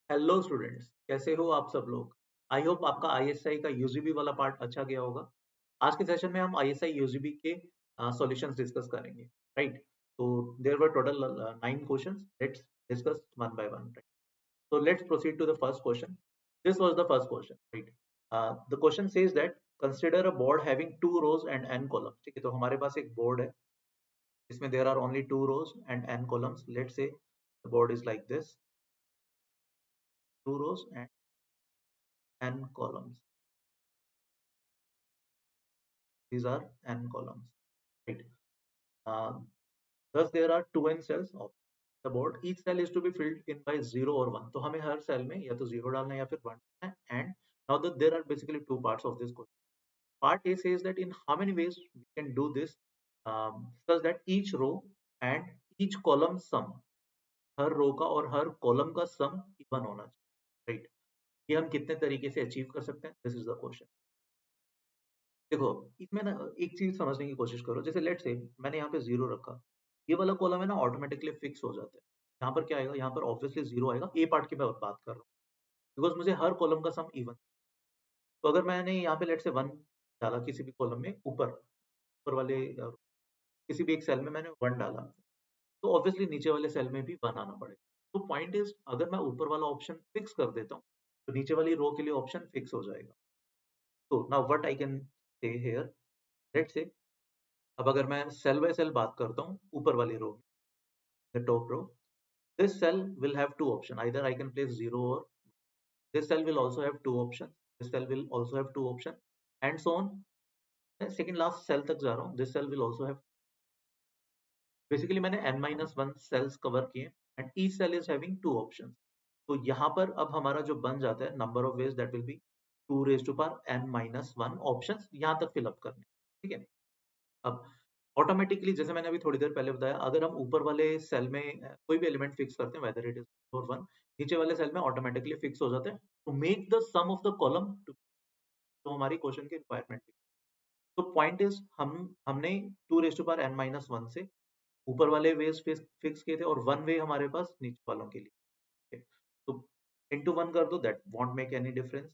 Hello students, कैसे हो आप सब लोग। आई होप आपका आईएसआई का यूजीबी वाला पार्ट अच्छा गया होगा। आज के सेशन में हम आईएसआई यूजीबी के सॉल्यूशंस डिस्कस करेंगे, राइट। तो there were total 9 questions. Let's discuss one by one, right. So let's proceed to the first question. This was the first question, right? The question says that consider a board having two rows and n columns. ठीक है, तो हमारे पास एक board है, इसमें there are only two rows and n columns. Let's say the board is like this, two rows and n columns. These are n columns, right? Uh, Thus there are two n cells of the board. Each cell is to be filled in by 0 or 1. तो हमें हर cell में या तो 0 डालना है या फिर 1 डालना है. And now that there are basically two parts of this question. Part A says that in how many ways we can do this, such that each row and each column sum, हर रो का और हर column का sum even होना चाहिए, right. ये हम कितने तरीके से अचीव कर सकते हैं, दिस इज द क्वेश्चन। देखो, इसमें ना एक चीज समझने की कोशिश करो। जैसे लेट से मैंने यहाँ पे 0 रखा, ये वाला कॉलम है ना ऑटोमेटिकली फिक्स हो जाता है। यहाँ पर क्या आएगा, यहाँ पर ऑब्वियसली 0 आएगा। ए पार्ट की मैं बात कर रहा हूँ, बिकॉज मुझे हर कॉलम का सम इवन। तो अगर मैंने यहाँ पे लेट से 1 डाला किसी भी कॉलम में, ऊपर ऊपर वाले किसी भी एक सेल में मैंने 1 डाला, तो ऑब्वियसली नीचे वाले सेल में भी 1 आना पड़ेगा। तो पॉइंट इज, अगर मैं ऊपर वाला ऑप्शन फिक्स कर देता हूँ तो नीचे वाली रो के लिए ऑप्शन फिक्स हो जाएगा। तो now what I can say here, let's say अब अगर मैं सेल बाय सेल बात करता हूँ, ऊपर वाली row, the top row, this cell will have two options. Either I can place 0 or this cell will also have two options. This cell will also have two options, and so on. मैं second last cell तक जा रहा हूँ. This cell will also have. Basically मैंने n-1 cells cover किए and each cell is having two options. तो यहाँ पर अब हमारा जो बन जाता है number of ways that will be 2 raised to power n-1 options यहाँ तक fill up करने, ठीक है। अब ऑटोमेटिकली जैसे मैंने अभी थोड़ी देर पहले बताया, अगर हम ऊपर वाले सेल में कोई भी एलिमेंट फिक्स करते हैं, वेदर इट इज 1, नीचे वाले सेल में ऑटोमेटिकली फिक्स हो जाता है to make the sum of the column. तो हमारी क्वेश्चन की रिक्वायरमेंट, तो पॉइंट इज हमने 2 रेज टू पावर n-1 से ऊपर वाले वेज फिक्स किए थे और 1 वे हमारे पास नीचे वालों के लिए, okay? तो इनटू 1 कर दो, that won't make any difference.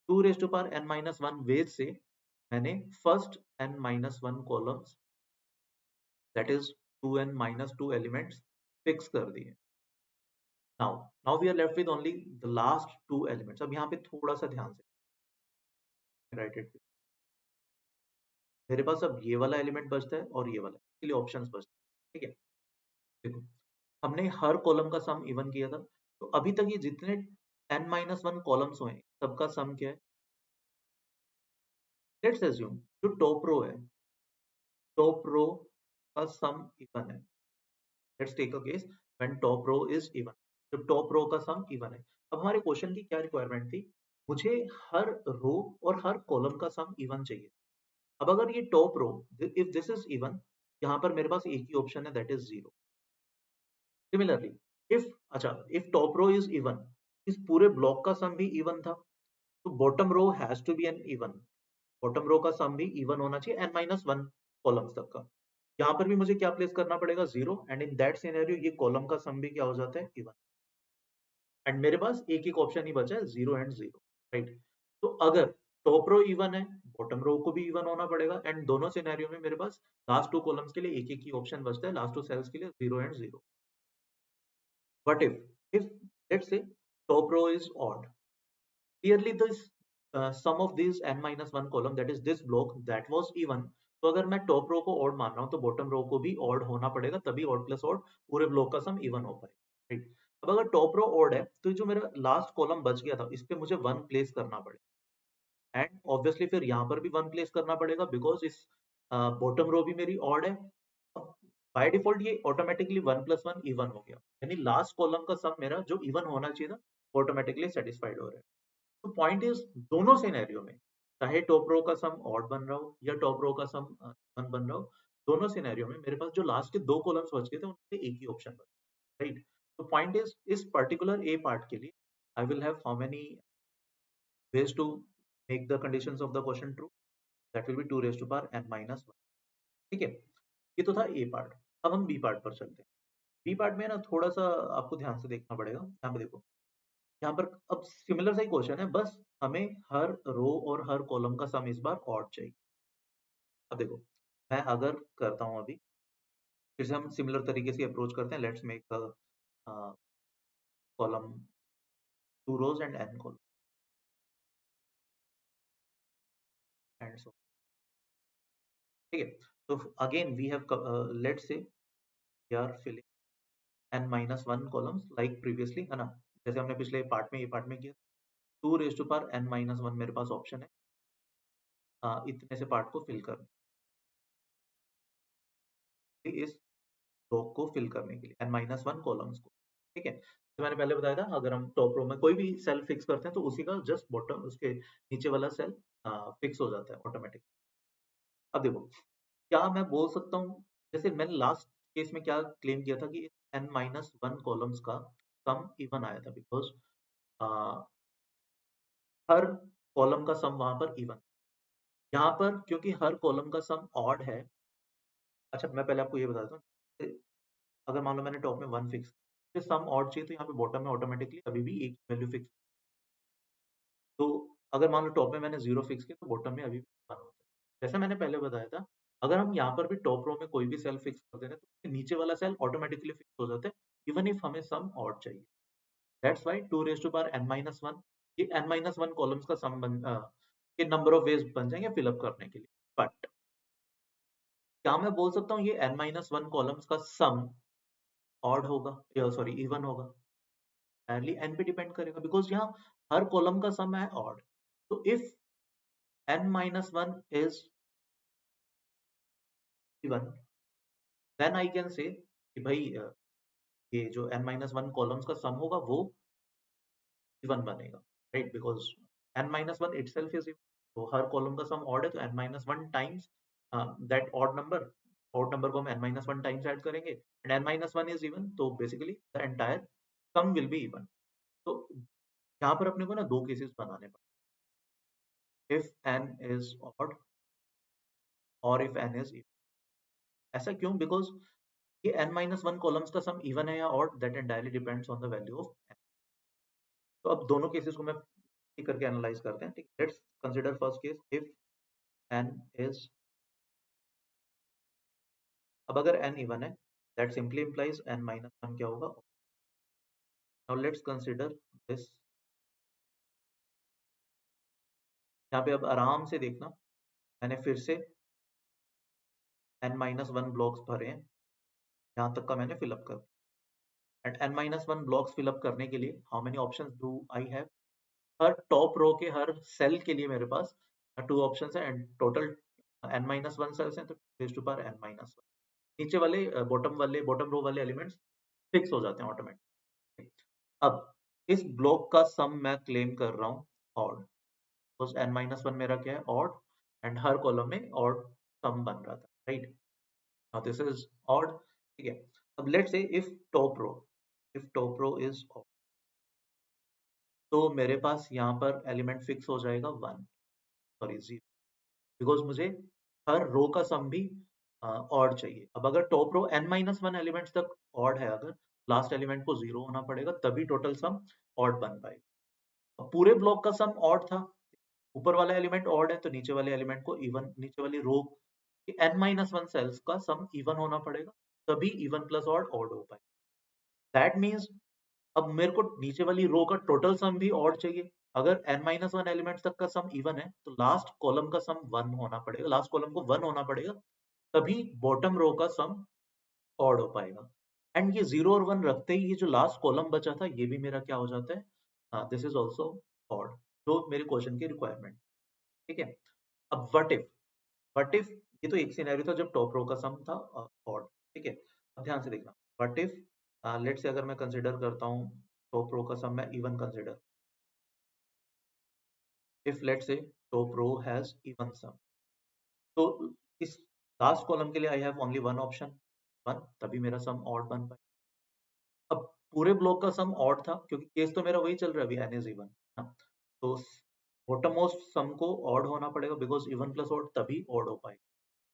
2 raise to power n-1 ways से मैंने first n-1 columns, that is 2n minus 2 elements fix कर दिए। now we are left with only the last two elements। अब यहाँ पे थोड़ा सा ध्यान से राइट इट, मेरे पास अब ये वाला एलिमेंट बचता है और ये वाला, इसके लिए ऑप्शंस बचते हैं, ठीक है। देखो, हमने हर कॉलम का सम इवन किया था, तो अभी तक ये जितने n-1 कॉलम्स हुए सबका सम क्या है। लेट्स अज्यूम जो टॉप रो है, टॉप रो का सम इवन है। Let's take a case when top row is even, जब टॉप रो का सम इवन है। अब हमारे क्वेश्चन की क्या रिक्वायरमेंट थी, मुझे हर रो और हर कॉलम का सम इवन चाहिए। अब अगर ये top row, if this is even, यहाँ पर मेरे पास एक ही ऑप्शन है, दैट इज 0। सिमिलरली इफ, अच्छा, if top row is even, इस पूरे ब्लॉक का सम भी इवन था, तो bottom row has to be an even. Bottom row का सम भी इवन होना चाहिए n-1 कॉलम्स तक का। यहाँ पर भी मुझे क्या प्लेस करना पड़ेगा, 0, एंड इन दैट सिनेरियो ये कॉलम का सम भी क्या हो जाता है, इवन। एंड मेरे पास एक एक ऑप्शन ही बचा है, 0 एंड 0, राइट। तो अगर टॉप रो इवन है, बॉटम रो को भी इवन होना पड़ेगा, एंड दोनों सिनेरियो में मेरे पास लास्ट टू कॉलम्स के लिए एक एक ही ऑप्शन बचता है, लास्ट टू सेल्स के लिए 0 and 0। But if let's say top row is odd, clearly this sum of these n-1 column, that is this block, that was even। तो अगर मैं टॉप रो को ऑड मान रहा हूँ तो बॉटम रो को भी ऑड होना पड़ेगा, तभी ऑड प्लस ऑड पूरे ब्लॉक का सम इवन हो पाएगा, राइट। अब अगर टॉप रो ऑड है तो जो मेरा लास्ट कॉलम बच गया था, इस पे मुझे 1 प्लेस करना पड़ेगा, एंड ऑब्वियसली फिर यहाँ पर भी 1 प्लेस करना पड़ेगा, बिकॉज इस बॉटम रो भी मेरी ऑड है। बाय डिफॉल्ट ये ऑटोमेटिकली 1 प्लस 1 इवन हो गया, यानी लास्ट कॉलम का सम मेरा जो इवन होना चाहिए था ऑटोमेटिकली सेटिस्फाइड हो रहा है। तो पॉइंट इज, दोनों सिनेरियो में, चाहे टॉप रो का सम ऑड बन रहा हो या टॉप रो का सम इवन बन रहा हो, दोनों सिनेरियो में मेरे पास जो लास्ट के दो कॉलम्स बच गए थे उनमें एक ही ऑप्शन बचा, राइट। तो पॉइंट इज, इस पर्टिकुलर ए पार्ट के लिए आई will have how many ways to make the conditions of the question true, that will be 2 raised to power n-1, ठीक है। ये तो था ए पार्ट। अब हम बी पार्ट पर चलते हैं। बी पार्ट में ना थोड़ा सा आपको ध्यान से देखना पड़ेगा। यहाँ पे देखो, यहाँ पर अब सिमिलर सा ही क्वेश्चन है, बस हमें हर रो और हर कॉलम का सम इस बार ऑड चाहिए। अब देखो, मैं अगर करता हूँ अभी, फिर से हम सिमिलर तरीके से अप्रोच करते हैं। Let's make column 2 rows and n column and so, ठीक है। तो again we have, let's say we are filling n minus 1 columns like previously, है ना, जैसे हमने पिछले पार्ट में, ये पार्ट में किया। 2 raise to power n minus 1 मेरे पास ऑप्शन है इतने से पार्ट को फिल करने, इस रो को फिल करने के लिए n minus 1 कॉलम्स को, ठीक है। तो मैंने पहले बताया था, अगर हम टॉप रो में कोई भी सेल फिक्स करते हैं तो उसी का जस्ट बॉटम, उसके नीचे वाला सेल फिक्स हो जाता है ऑटोमेटिक। अब देखो, क्या मैं बोल सकता हूँ, जैसे मैंने लास्ट केस में क्या क्लेम किया था कि n माइनस वन कॉलम्स का सम इवन आया था, बिकॉज हर कॉलम का सम वहां पर इवन। यहाँ पर क्योंकि हर कॉलम का सम ऑड है। अच्छा, मैं पहले आपको ये बताता हूँ, अगर मान लो मैंने टॉप में वन फिक्स, सम ऑड चाहिए तो यहाँ पे बॉटम में ऑटोमेटिकली अभी भी एक वैल्यू फिक्स। तो अगर मान लो टॉप में मैंने जीरो फिक्स किया तो बॉटम में अभी भी वन होता है। जैसे मैंने पहले बताया था, अगर हम यहाँ पर भी टॉप रो में कोई भी सेल फिक्स कर दे रहे हैं तो नीचे वाला सेल ऑटोमेटिकली फिक्स हो जाता है, इवन इफ हमें सम ऑड चाहिए। That's why 2 raise to power n minus one, ये n माइनस वन कॉलम्स का सम के नंबर ऑफ वेज बन जाएंगे फिलअप करने के लिए। बट क्या मैं बोल सकता हूँ ये n माइनस वन कॉलम्स का सम ऑड होगा या सॉरी इवन होगा? एनली n पे डिपेंड करेगा, बिकॉज यहाँ हर कॉलम का सम है ऑड। तो if n minus 1 is even, then I can say कि भाई ये जो n minus 1 कॉलम्स का सम होगा वो इवन बनेगा, right, because n minus 1 itself is even। तो हर कॉलम का सम ऑड है तो n minus 1 times that odd number को हम n minus 1 टाइम्स ऐड करेंगे, and n minus 1 is even, तो basically the entire sum will be even. तो यहाँ पर अपने को ना दो केसेस बनाने पड़े, इफ n is odd और इफ n is even। ऐसा क्यों? बिकॉज ये n minus 1 कॉलम्स का सम इवन है या odd, that entirely depends on the value of n। तो अब दोनों केसेस को मैं एक करके एनालाइज करते हैं, ठीक है। Let's consider first case, if n is, अब अगर n इवन है that simply implies n minus 1 क्या होगा। नाउ लेट्स कंसीडर दिस, यहाँ पे अब आराम से देखना, मैंने फिर से n minus 1 ब्लॉक्स भरे हैं, यहाँ तक का मैंने फिलअप कर, and n minus 1 blocks fill up करने के लिए how many options do I have? हर टॉप रो के हर सेल के लिए मेरे पास टू ऑप्शंस है, and total n minus one cells हैं, तो raise to power n minus one. नीचे वाले बॉटम रो वाले एलिमेंट्स फिक्स हो जाते हैं ऑटोमेटिक। अब इस ब्लॉक का सम मैं क्लेम कर रहा हूँ odd, because n minus one मेरा क्या है, ऑड, एंड हर कॉलम में ऑड सम बन रहा था, right. Now this is odd, ठीक है। अब let's say if top row is odd, तो मेरे पास यहाँ पर एलिमेंट फिक्स हो जाएगा वन, सॉरी जीरो, बिकॉज मुझे हर रो का सम भी ऑड चाहिए। अब अगर top row n minus one elements तक ऑड है, अगर लास्ट एलिमेंट को जीरो होना पड़ेगा तभी टोटल सम ऑड बन पाएगा। अब पूरे ब्लॉक का सम ऑड था, ऊपर वाला एलिमेंट ऑड है तो नीचे वाले एलिमेंट को इवन, नीचे वाली रो के n माइनस वन सेल्स का सम इवन होना पड़ेगा, तभी इवन प्लस ऑड ऑड हो पाए। दैट मीन्स अब मेरे को नीचे वाली रो का टोटल सम भी ऑड चाहिए। अगर n माइनस वन एलिमेंट्स तक का सम इवन है तो लास्ट कॉलम का सम वन होना पड़ेगा, लास्ट कॉलम को वन होना पड़ेगा, तभी बॉटम रो का सम ऑड हो पाएगा। एंड ये जीरो और वन रखते ही ये जो लास्ट कॉलम बचा था ये भी मेरा क्या हो जाता है, दिस इज ऑल्सो ऑड, जो मेरे क्वेश्चन की रिक्वायरमेंट, ठीक है। अब वट इफ ये तो एक सिनेरियो था जब टॉप रो का सम था ऑड, ठीक है। अब ध्यान से देखना, वट इफ लेट से अगर मैं कंसिडर करता हूँ टॉप रो का सम मैं even consider, if let say top row has even sum, तो इस लास्ट कॉलम के लिए I have only one option, one, तभी मेरा सम ऑड बन पाए। अब पूरे ब्लॉक का सम ऑड था क्योंकि केस तो मेरा वही चल रहा है अभी, n इज इवन, तो बॉटम मोस्ट सम को ऑड होना पड़ेगा, बिकॉज इवन प्लस ऑड तभी ऑड हो पाएगा।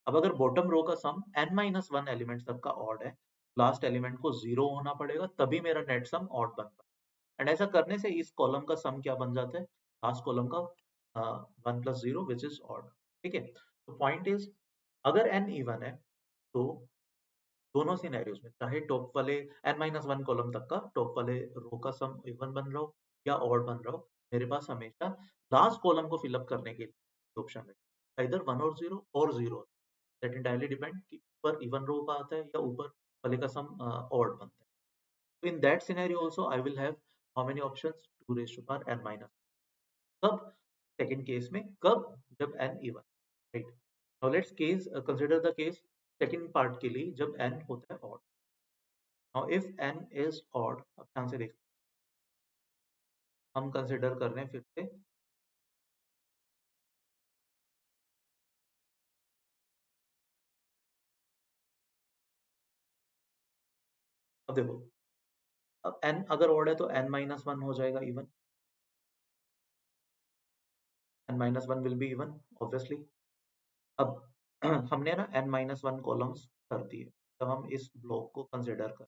अब अगर बॉटम रो का सम n माइनस वन एलिमेंट तक का ऑड है, लास्ट एलिमेंट को जीरो होना पड़ेगा तभी मेरा नेट सम ऑड बन पाएगा। एंड ऐसा करने से इस कॉलम का सम क्या बन जाता है, लास्ट कॉलम का 1 + 0 विच इज ऑड। ठीक है, तो पॉइंट इज अगर n इवन है तो दोनों सिनेरियोज में चाहे टॉप वाले n-1 कॉलम तक का टॉप वाले रो का सम इवन बन रहा हो या ऑड बन रहा हो, मेरे पास हमेशा लास्ट कॉलम को फिलअप करने के लिए ऑप्शन है, इधर 1 और 0 और 0, दैट एंटायरली डिपेंड कि ऊपर इवन रो का आता है या ऊपर वाले का सम ऑड बनता है। तो in that scenario also I will have how many options, 2 raise to power n-, कब, सेकंड केस में, कब, जब n even, right. Now let's case consider the case second part के लिए जब n होता है odd. Now if n is odd, अब ध्यान से देखो, हम कंसीडर कर रहे हैं फिर से, अब देखो, अब n अगर ऑड है तो n-1 हो जाएगा even, n-1 will be even obviously. अब हमने ना n-1 कॉलम्स कर दिए, तब हम इस ब्लॉक को कंसीडर कर,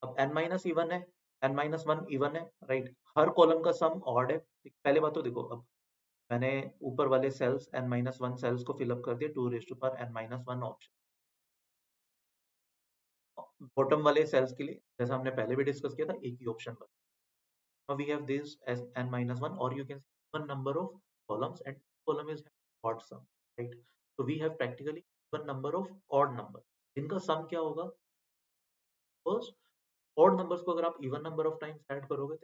अब n- इवन है, n-1 इवन है, राइट, हर कॉलम का सम ऑड है। पहले बात तो देखो, अब मैंने ऊपर वाले सेल्स n-1 सेल्स को फिलअप कर दिया 2 raise to power n-1 option, bottom वाले सेल्स के लिए जैसा हमने पहले भी डिस्कस किया था एक ही ऑप्शन बचा। Now we have this as n-1 or you can see one number of columns and column is odd sum, right? So we have practically one number of odd number, इनका sum क्या होगा, suppose odd numbers को अगर आप even number of times add करोगे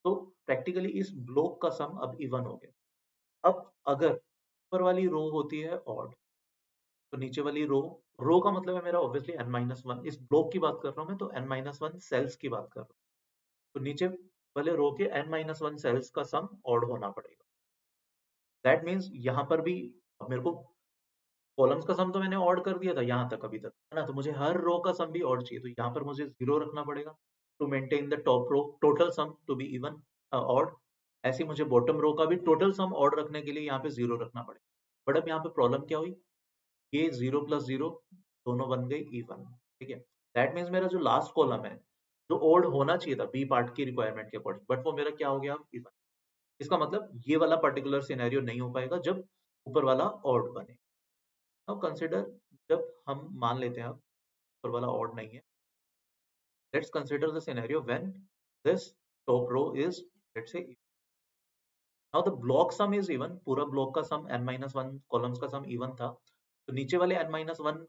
तो practically इस block का सम अब इवन हो गया। अब अगर ऊपर वाली रो होती है ऑड तो नीचे वाली रो का मतलब है मेरा ऑब्वियसली n-1, इस ब्लॉक की बात कर रहा हूं मैं, तो n-1 सेल्स की बात कर रहा हूँ, तो नीचे वाले रो के n-1 सेल्स का सम ऑड होना पड़ेगा। दैट मीन्स यहाँ पर भी अब मेरे को कॉलम्स का सम तो मैंने ऑड कर दिया था यहाँ तक अभी तक, है ना, तो मुझे हर रो का सम भी ऑड चाहिए, तो यहाँ पर मुझे 0 रखना पड़ेगा to maintain the top row total sum to be even odd. ऐसे ही मुझे बॉटम रो का भी टोटल सम ऑड रखने के लिए यहाँ पे 0 रखना पड़ेगा। बट अब यहाँ पे प्रॉब्लम क्या हुई, ये 0 + 0 दोनों बन गए इवन, ठीक है। दैट मीन्स मेरा जो लास्ट कॉलम है जो ऑड होना चाहिए था बी पार्ट की रिक्वायरमेंट के अकॉर्डिंग, बट वो मेरा क्या हो गया इवन। इसका मतलब ये वाला पर्टिकुलर सिनेरियो नहीं हो पाएगा जब ऊपर वाला ऑड बने। नाउ कंसीडर, जब हम मान लेते हैं अब ऊपर वाला ऑड नहीं है, let's consider the scenario when this top row is, let's say, now the block sum is even, पूरा ब्लॉक का सम n-1 कॉलम्स का सम इवन था, तो नीचे वाले n-1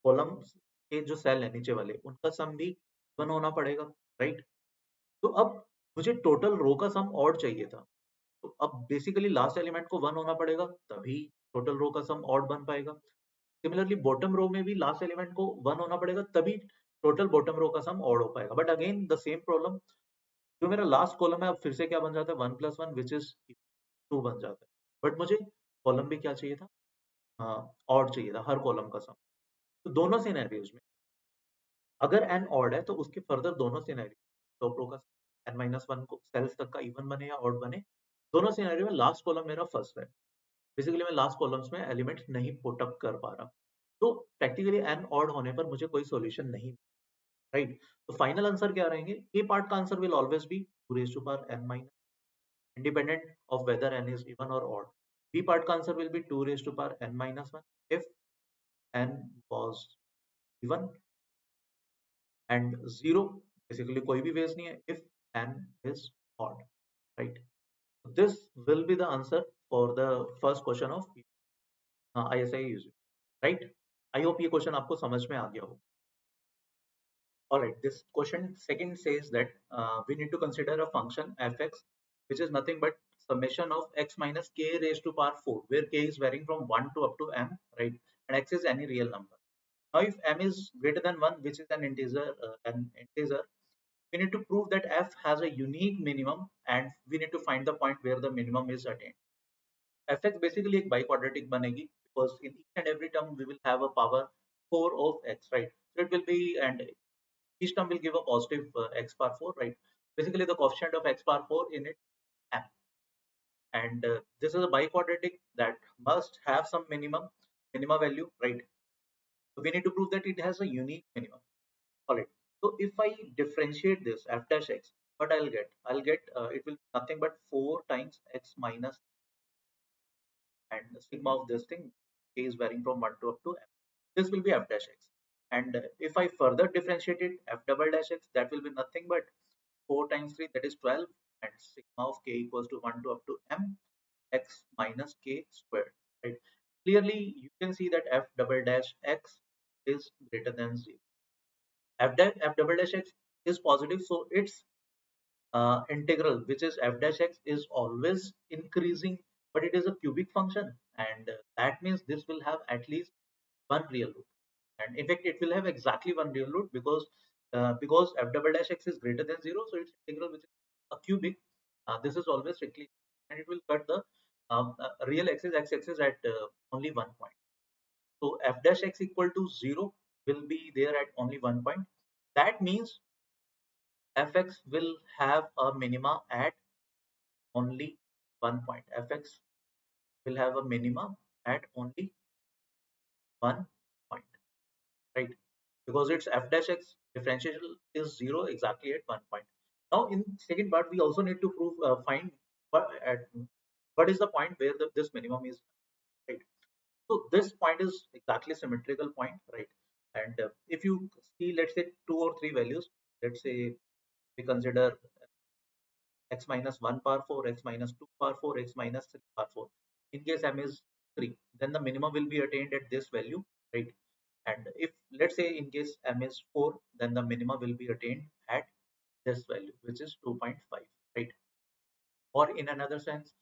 कॉलम्स के जो सेल है नीचे वाले उनका सम भी इवन होना पड़ेगा, राइट। तो अब मुझे टोटल रो का सम ऑड चाहिए था, तो अब बेसिकली लास्ट एलिमेंट को 1 होना पड़ेगा तभी टोटल रो का सम ऑड बन पाएगा। सिमिलरली बॉटम रो में भी लास्ट एलिमेंट को 1 होना पड़ेगा तभी टोटल बॉटम रो का सम ऑड हो पाएगा। But again the same problem, जो मेरा लास्ट कॉलम है अब फिर से क्या बन जाता है, 1 + 1 विच इज 2 बन जाता है। बट मुझे कॉलम भी क्या चाहिए था, ऑड चाहिए था, हर कॉलम का सम। तो दोनों सिनेरियोज में अगर n ऑड है तो उसके फर्दर दोनों सिनेरियो टॉप रो का n-1 को सेल्स तक का इवन बने या ऑड बने, दोनों सिनेरियो में लास्ट कॉलम मेरा फर्स्ट है। बेसिकली मैं लास्ट कॉलम्स में एलिमेंट्स नहीं पुट अप कर पा रहा, तो प्रैक्टिकली n ऑड होने पर मुझे कोई सॉल्यूशन नहीं, राइट। तो फाइनल आंसर क्या रहेंगे, ए पार्ट का answer will always be 2 raise to power n-, independent of whether n is even or odd. B part का answer will be 2 raised to power n-1 if n was even and 0, basically कोई भी veg नहीं है if n is odd, right. This will be the answer for the first question of ISI usually, right. I hope ये question आपको समझ में आ गया हो। Alright, this question second says that we need to consider a function fx which is nothing but summation of x minus k raised to power 4, where k is varying from 1 to up to m, right, and x is any real number. Now if m is greater than 1, which is an integer, we need to prove that f has a unique minimum and we need to find the point where the minimum is attained. fx basically एक biquadratic बनेगी because in each and every term we will have a power 4 of x, right. So it will be, and each term will give a positive x power 4, right. Basically the coefficient of x power 4 in it m, and this is a biquadratic that must have some minima value, right. So we need to prove that it has a unique minimum. All right, So if I differentiate this f dash x, what I'll get it will be nothing but 4 times x minus, and the sigma of this thing k is varying from 1 to up to m. This will be f dash x. And if I further differentiate it, f double dash x, that will be nothing but 4 times 3, that is 12, and sigma of k equals to 1 to up to m x minus k squared. Right? Clearly, you can see that f double dash x is greater than 0. F double dash x is positive, so its integral, which is f dash x, is always increasing, but it is a cubic function, and that means this will have at least one real root. And in fact, it will have exactly one real root, because f double dash x is greater than 0, so its integral, which is a cubic, this is always strictly, and it will cut the real x axis at only one point. So f dash x equal to 0 will be there at only one point. That means fx will have a minima at only one point. Fx will have a minima at only one point, right? Because its f dash x differential is 0 exactly at one point. Now, in second part, we also need to find what is the point where this minimum is, right? So this point is exactly symmetrical point, right? And if you see, let's say 2 or 3 values, let's say we consider x minus 1 power 4, x minus 2 power 4, x minus 3 power 4. In case m is 3, then the minimum will be attained at this value, right? And if, let's say, in case m is 4, then the minima will be attained at this value, which is 2.5, right? Or in another sense,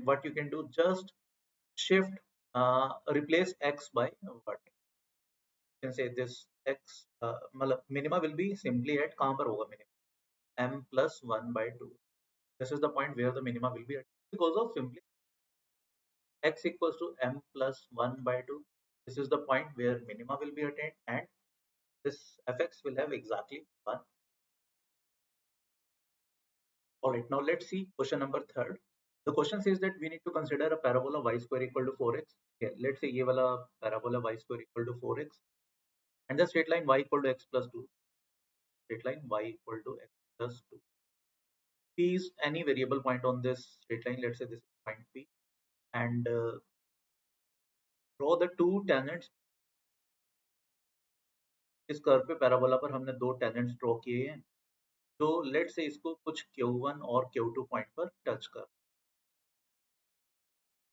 what you can do, just shift, replace x by what? You can say this x, minima will be simply at कहाँ पर होगा minimum? M plus 1 by 2. This is the point where the minima will be at, because of simply x equals to m plus 1 by 2. This is the point where minima will be attained, and this fx will have exactly 1. Alright, now let's see question number third. The question says that we need to consider a parabola y square equal to 4x. Okay, let's say ये वाला parabola y square equal to 4x, and the straight line y equal to x plus 2. Straight line y equal to x plus 2. P is any variable point on this straight line. Let's say this is point P, and draw the two tangents. इस curve पे parabola पर हमने दो tangents draw किए हैं, तो let's say इसको कुछ Q1 और Q2 पॉइंट पर टच कर.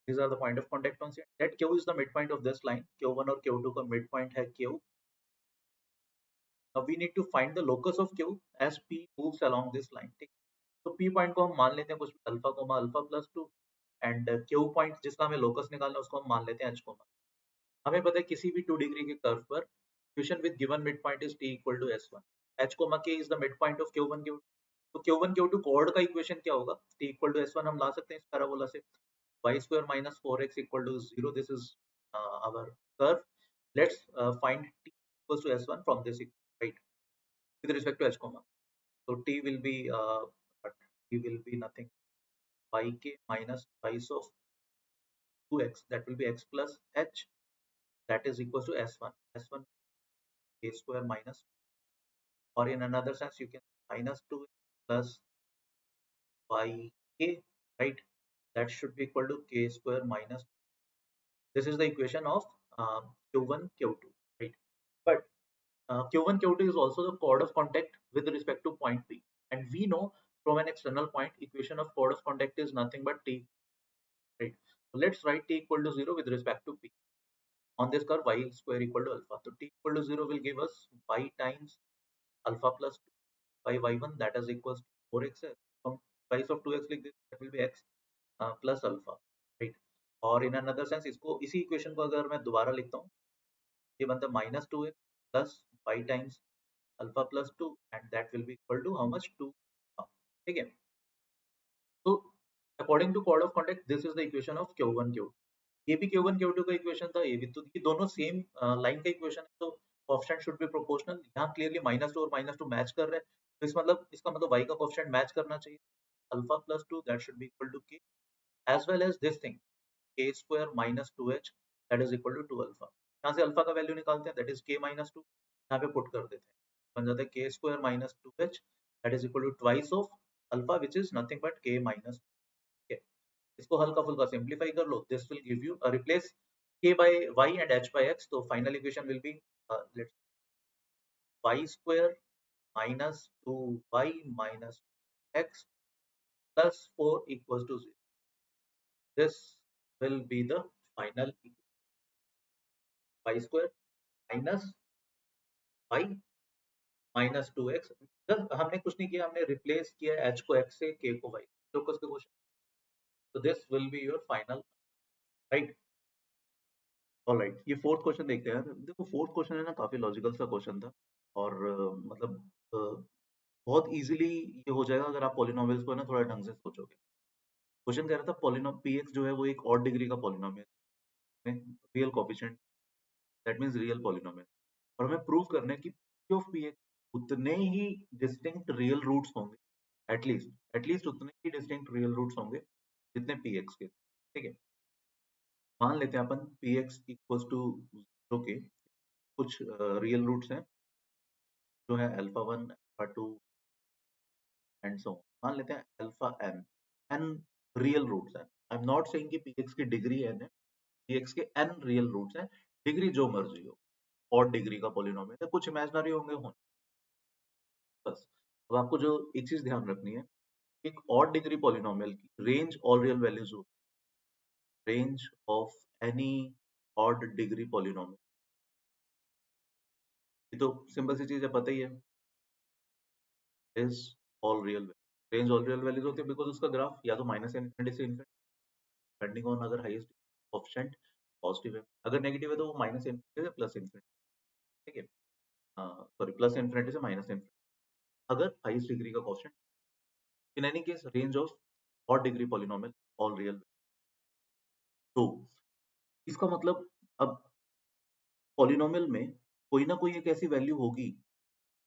These are the point of contact on C. Let Q is the midpoint of this line. Q1 और Q2 का midpoint है Q. Now we need to find the locus of Q as P moves along this line. ठीक, तो P point को हम मान लेते हैं कुछ alpha coma alpha plus 2, and Q point जिसका हमें लोकस निकालना है उसको हम मान लेते हैं H कोमा. हमें पता है किसी भी 2 डिग्री के कर्व पर equation with given mid point is T equal to S1. H comma K is the mid point of Q1 Q2. तो Q1 Q2 कोऑर्ड का इक्वेशन क्या होगा? T इक्वल टू S1 हम ला सकते हैं इस पैराबोला से. Y square minus 4x equal to 0. This is our curve. Let's find T equals to S1 from this equation, right? With respect to H comma. So T will be T will be nothing. Yk minus twice of 2x, that will be x plus h, that is equals to S1. S1 k square minus, or in another sense you can minus 2 plus yk, right? That should be equal to k square minus. This is the equation of q1 q2, right? But q1 q2 is also the chord of contact with respect to point P, and we know from an external point equation of chord of contact is nothing but T, right? So let's write T equal to 0 with respect to P. On this curve y square equal to alpha, so T equal to 0 will give us y times alpha plus 2 by y1, that is equals to 4x. From price of 2x like this, that will be x plus alpha, right? और in another sense इसको इसी equation को अगर मैं दोबारा लिखता हूँ, ये बनता है minus 2x plus y times alpha plus 2, and that will be equal to how much? 2. ठीक है. So according to chord of contact, this is the equation of Q1 Q2. ये भी Q1 Q2 का इक्वेशन था, ये भी, तो ये दोनों सेम लाइन का इक्वेशन है, तो कोएफिशिएंट शुड बी प्रोपोर्शनल. यहाँ क्लियरली -2 और -2 मैच कर रहे हैं, तो इसका मतलब y का कोएफिशिएंट मैच करना चाहिए. Alpha plus 2 that should be equal to k, as well as this thing k square minus 2h, that is equal to 2 alpha. यहाँ से अल्फा का वैल्यू निकालते हैं, that is k minus 2, यहाँ पे पुट कर देते हैं. बन जाता है k square minus 2h that is equal to twice of alpha which is nothing but k minus k। इसको हल्का फुल्का सिंप्लीफाई कर लो, this will give you replace k by y and h by x, तो final equation will be let's y square minus 2y minus x plus 4 equals to 0. This will be the final equation. Y square minus y minus 2x, just हमने कुछ नहीं किया, हमने replace किया h को x से, k को y, focus के क्वेश्चन, तो this will be your final, right. Alright, ये फोर्थ क्वेश्चन देखते हैं यार। देखो फोर्थ क्वेश्चन है ना, काफी लॉजिकल सा क्वेश्चन था, और मतलब बहुत इजीली ये हो जाएगा अगर आप पॉलिनोमियल्स को ना थोड़ा ढंग से सोचोगे। क्वेश्चन कह रहा था पॉलिनोम px जो है वो एक ऑड डिग्री का पॉलिनोमियल है, real coefficient, that means real polynomial, और हमें प्रूव करना है कि p ऑफ px उतने ही डिस्टिंक्ट रियल रूट्स होंगे, एटलीस्ट उतने ही डिस्टिंक्ट रियल रूट्स होंगे जितने px के, ठीक है। मान लेते हैं अपन px इक्वल्स टू 0 के कुछ रियल रूट्स हैं जो है अल्फा 1 अल्फा 2 एंड सो, मान लेते हैं अल्फा n रियल रूट्स हैं। आई एम नॉट सेइंग कि px की डिग्री n है, px के n रियल रूट्स हैं, डिग्री जो मर्जी हो, ऑड डिग्री का पॉलिनोमियल है, कुछ इमेजिनरी होंगे बस। अब आपको जो एक चीज ध्यान रखनी है, एक ऑड डिग्री पॉलिनोमियल की रेंज ऑल रियल वैल्यूज हो, range of any odd degree polynomial, ये तो सिंपल सी चीज है, पता ही है, is all real value. Range all real values होती है बिकॉज उसका ग्राफ या तो माइनस इनफिनिटी से इनफिनिटी, डिपेंडिंग ऑन अगर हाईएस्ट कोएफिशिएंट पॉजिटिव है, अगर नेगेटिव है तो वो माइनस इनफिनिटी से प्लस इनफिनिटी, ठीक है, सॉरी प्लस इनफिनिटी से माइनस इनफिनिटी, अगर हाईएस्ट डिग्री का coefficient, in any case range of odd degree polynomial all real. तो इसका मतलब अब पॉलिनोमियल में कोई ना कोई एक ऐसी वैल्यू होगी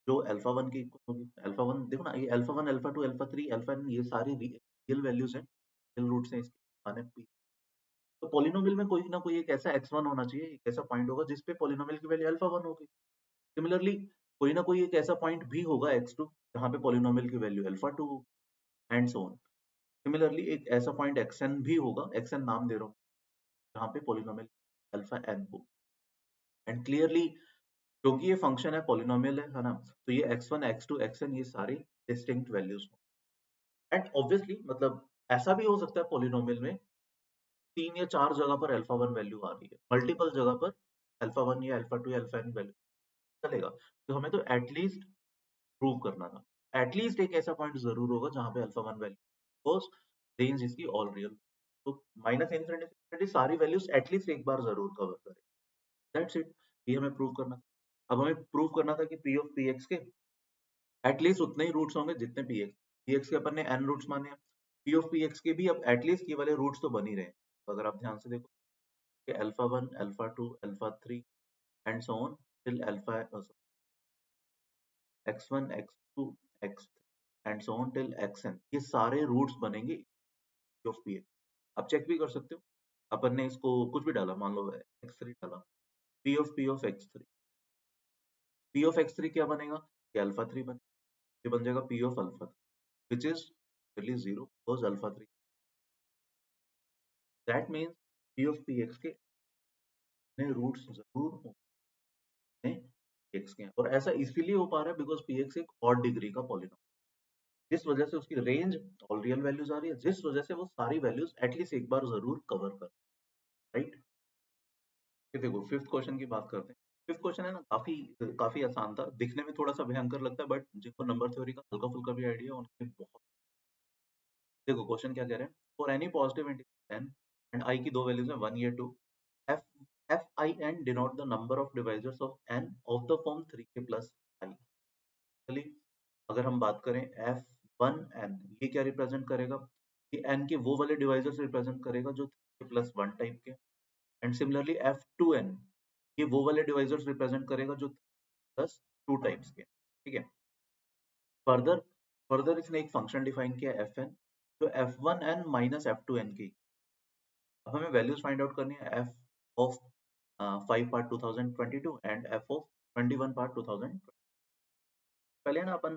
जो अल्फा 1 की इक्वल होगी। अल्फा 1 देखो ना, ये alpha 1 alpha 2 alpha 3 alpha n, ये सारी रियल वैल्यूज हैं, रियल रूट्स हैं इसके माने p। तो पॉलिनोमियल में कोई ना कोई एक ऐसा x1 होना चाहिए, एक ऐसा पॉइंट होगा जिस पे पॉलिनोमियल की वैल्यू अल्फा 1 होगी। सिमिलरली कोई ना कोई एक ऐसा पॉइंट भी होगा x2 जहाँ पे पॉलिनोमियल की value alpha 2 and so on. Similarly एक ऐसा पॉइंट xn भी होगा, xn नाम दे रहा हूँ, जहाँ पे पॉलिनोमियल अल्फा n हो, एंड क्लियरली क्योंकि ये फंक्शन है, पॉलिनोमियल है ना, तो ये x1 x2 xn ये सारे डिस्टिंक्ट वैल्यूज, एंड ऑब्वियसली मतलब ऐसा भी हो सकता है पॉलिनोमियल में 3 या 4 जगह पर अल्फा 1 वैल्यू आ रही है, मल्टीपल जगह पर अल्फा 1 या अल्फा 2 या अल्फा n वैल्यू चलेगा, तो हमें तो एटलीस्ट प्रूव करना था, एटलीस्ट एक ऐसा पॉइंट जरूर होगा जहां पे अल्फा 1 वैल्यू बिकॉज रेंज इसकी ऑल रियल, तो माइनस इनफिनिटी सारी वैल्यूज एटलीस्ट एक बार जरूर कवर करें, दैट्स इट, ये हमें प्रूव करना था। अब हमें प्रूव करना था कि p ऑफ px के एटलीस्ट उतने ही रूट्स होंगे जितने px के अपन ने n रूट्स माने हैं, p ऑफ px के भी अब एटलीस्ट ये वाले रूट्स तो बन ही रहे हैं, तो अगर आप ध्यान से देखो कि alpha 1 alpha 2 alpha 3 and so on till alpha x1 x2 x and so on till xn, ये सारे रूट्स बनेंगे p ऑफ px। आप चेक भी कर सकते हो, अपन ने इसको कुछ भी डाला, मान लो x3 डाला, p of x3, p of x3 क्या बनेगा, ये अल्फा 3 बनेगा, ये बन जाएगा p of alpha 3 which is really 0 because alpha 3, that means p of px के नए रूट्स जरूर होंगे x के, और ऐसा इसीलिए हो पा रहा है बिकॉज px एक ऑड डिग्री का पॉलिनोमियल, जिस वजह से उसकी रेंज ऑल रियल वैल्यूज आ रही है, जिस वजह से वो सारी वैल्यूज एटलीस्ट एक बार जरूर कवर कर, राइट। ये देखो फिफ्थ क्वेश्चन की बात करते हैं। फिफ्थ क्वेश्चन है ना, काफी काफी आसान था, दिखने में थोड़ा सा भयंकर लगता है, बट जिनको नंबर थ्योरी का हल्का फुल्का भी आइडिया है उनके लिए बहुत। देखो क्वेश्चन क्या कह रहे हैं, for any positive integer n and i की दो वैल्यूज हैं 1 या 2, f f I n denote the number of divisors of n of the form 3k plus i। चलिए अगर हम बात करें f1n, ये क्या रिप्रेजेंट करेगा, ये n के वो वाले डिवाइजर्स रिप्रेजेंट करेगा जो 3k plus 1 टाइप के, एंड सिमिलरली f2n ये वो वाले डिवाइजर्स रिप्रेजेंट करेगा जो प्लस 2 टाइप्स के, ठीक है। फर्दर फर्दर इसने एक फंक्शन डिफाइन किया fn, जो f1n माइनस f2n की, अब हमें वैल्यूज फाइंड आउट करनी है f of 5 part 2022 and f of 21 part 2020। पहले ना अपन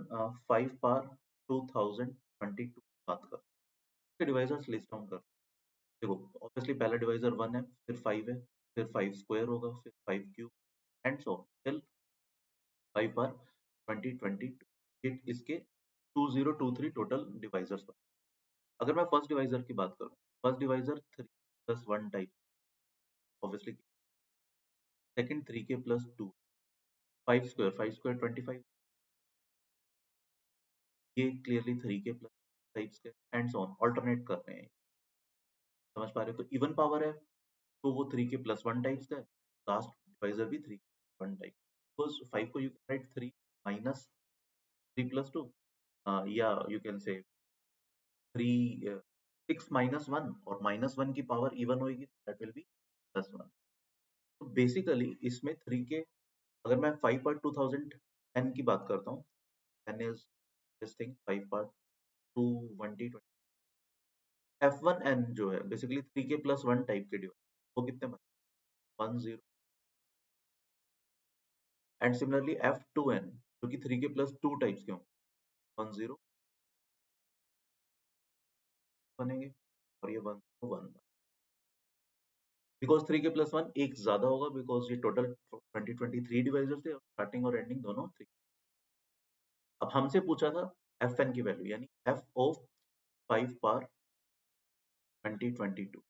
5 पार 2022 बात करते हैं, डिवाइजर्स लिस्ट डाउन करते हैं। देखो ऑब्वियसली पहला डिवाइजर 1 है, फिर 5 है, फिर 5 स्क्वायर होगा, फिर 5 क्यूब एंड सो टिल 5 पार 2022 इसके 2023 टोटल डिवाइजर्स। अगर मैं फर्स्ट डिवाइजर की बात करूँ, first divisor 3 plus 1 type obviously, second 3 के प्लस 2, 5 स्क्वायर 25, ये क्लियरली 3 के प्लस टाइप्स के एंड सो ऑन अल्टरनेट कर रहे हैं। समझ पा रहे हो? तो इवन पावर है तो वो 3 के प्लस 1 टाइप्स का है, लास्ट डिवाइजर भी 3 1 टाइप, बिकॉज 5 को you can right 3 minus 3 plus 2, या यू कैन से 3 6 माइनस 1 और माइनस 1 की पावर इवन होगी दैट विल बी प्लस 1। तो बेसिकली इसमें 3 के, अगर मैं 5 पार्ट 2010 की बात करता हूँ, 10 is this thing, 5 part 220 F1N जो है बेसिकली 3 के प्लस 1 टाइप के डिवाइस, वो कितने बने 1 0, एंड सिमिलरली F2N जो कि 3 के प्लस 2 टाइप्स के होंगे 1 0 बनेंगे, और ये 1 1 बिकॉज 3 के प्लस 1 एक ज्यादा होगा, बिकॉज ये टोटल 2023 डिवाइजर थे, स्टार्टिंग और एंडिंग दोनों 3। अब हमसे पूछा था Fn की वैल्यू, यानी F ऑफ 5 पार 2022,